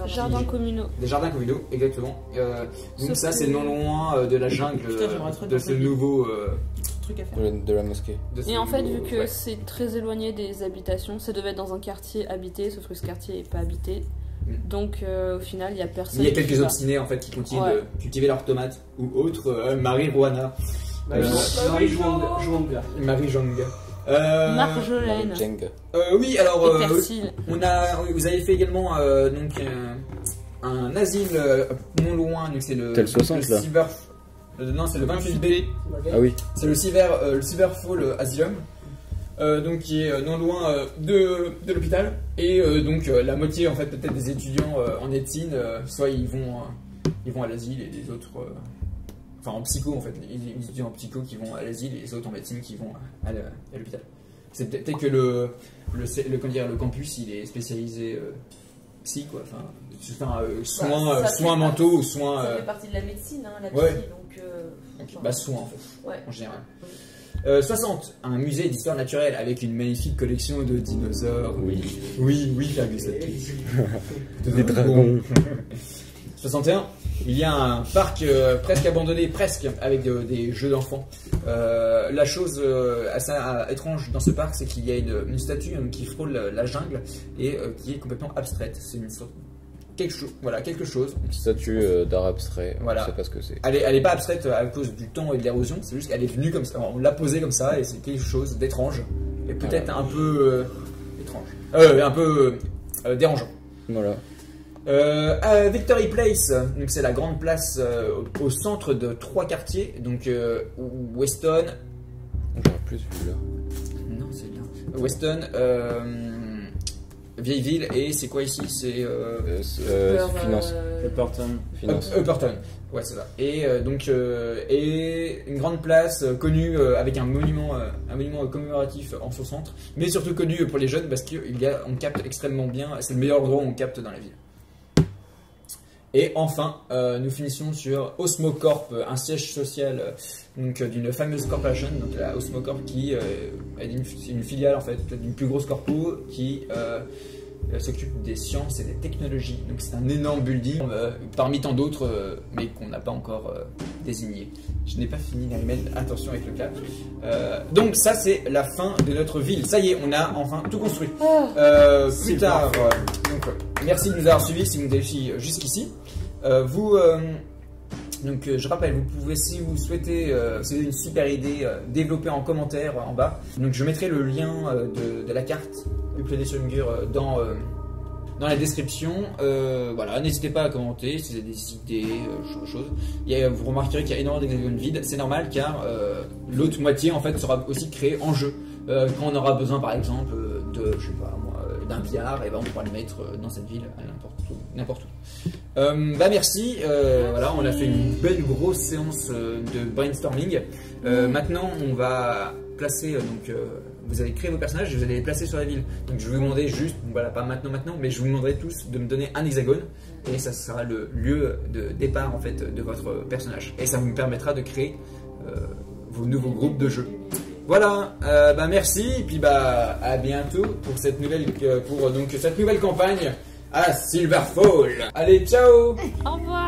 E: Jardins communaux.
A: des jardins communaux exactement. Donc
E: Sauf
A: ça
E: que-
A: c'est non loin de la jungle
J: Putain, j'aimerais trop
A: de
J: dans
A: ce
J: cette
A: nouveau
J: Truc à faire.
D: De la mosquée.
E: Et en fait, vu que
A: ouais.
E: c'est très éloigné des habitations, ça devait être dans un quartier habité, sauf que ce quartier n'est pas habité.
A: Mm.
E: donc au final, il n'y a personne.
A: Il y a
E: qui
A: quelques
E: fait ça.
A: obstinés en fait qui continuent
E: Ouais.
A: de cultiver leurs tomates ou autres marijuana. Marie Jong.
E: Marjolaine.
D: Jenga.
A: Oui alors
E: Et Persil.
A: vous avez fait également un asile non loin, donc c'est le
D: T'as le 60, là.
A: Silver. Non, c'est le 28B.
D: Ah oui.
A: C'est le Silverfall Asylum. donc qui est non loin de l'hôpital. Et donc la moitié en fait peut-être des étudiants en médecine, soit ils vont à l'asile et les autres, enfin en psycho en fait, les étudiants en psycho qui vont à l'asile et les autres en médecine qui vont à l'hôpital. C'est peut-être que le campus il est spécialisé psy quoi, soins mentaux ou soins.
E: Ça fait partie de la médecine, hein, la psy,
A: ouais.
E: Donc.
A: Soins en fait,
E: ouais.
A: en général. 60, un musée d'histoire naturelle avec une magnifique collection de dinosaures. Oui,
K: des dragons.
A: 61, il y a un parc presque abandonné, presque, avec des jeux d'enfants. La chose assez étrange dans ce parc, c'est qu'il y a une statue qui frôle la jungle et qui est complètement abstraite. C'est une sorte quelque chose.
K: Une statue d'art abstrait,
A: voilà.
K: Je sais pas ce que c'est.
A: Elle est pas abstraite à cause du temps et de l'érosion, c'est juste qu'elle est venue comme ça, on l'a posée comme ça et c'est quelque chose d'étrange et peut-être un peu étrange, un peu dérangeant.
K: Voilà.
A: Victory Place, donc c'est la grande place au centre de 3 quartiers, donc Weston.
K: J'aurais plus vu là.
A: Non, c'est là. Weston. Vieille ville et c'est quoi ici? C'est
K: finance.
A: Upperton. Ouais, c'est ça. Et donc et une grande place connue avec un monument commémoratif en son centre, mais surtout connue pour les jeunes parce qu'on capte extrêmement bien. C'est le meilleur endroit où on capte dans la ville. Et enfin, nous finissons sur Osmocorp, un siège social donc d'une fameuse corporation, donc la Osmocorp qui est une filiale en fait d'une plus grosse corpo qui s'occupe des sciences et des technologies. Donc c'est un énorme building parmi tant d'autres, mais qu'on n'a pas encore désigné. Je n'ai pas fini l'email, attention avec le câble. Donc ça c'est la fin de notre ville. Ça y est, on a enfin tout construit. Plus tard, donc, merci de nous avoir suivis si vous avez suivi jusqu'ici. Donc je rappelle, vous pouvez, si vous souhaitez, si vous avez une super idée, développer en commentaire en bas. Donc je mettrai le lien de la carte uploadée sur une mur dans la description. Voilà, n'hésitez pas à commenter si vous avez des idées, choses. Vous remarquerez qu'il y a énormément d'hexagones vides. C'est normal car l'autre moitié en fait sera aussi créée en jeu. Quand on aura besoin par exemple d'un billard, et ben on pourra le mettre dans cette ville à n'importe où. Merci, voilà, on a fait une belle grosse séance de brainstorming. Maintenant on va placer, vous allez créer vos personnages et vous allez les placer sur la ville. Donc je vais vous demander juste, voilà, pas maintenant, mais je vous demanderai tous de me donner un hexagone et ça sera le lieu de départ en fait de votre personnage. Et ça vous permettra de créer vos nouveaux groupes de jeu. Voilà, merci et puis à bientôt pour cette nouvelle campagne à Silverfall. Allez, ciao.
E: Au revoir.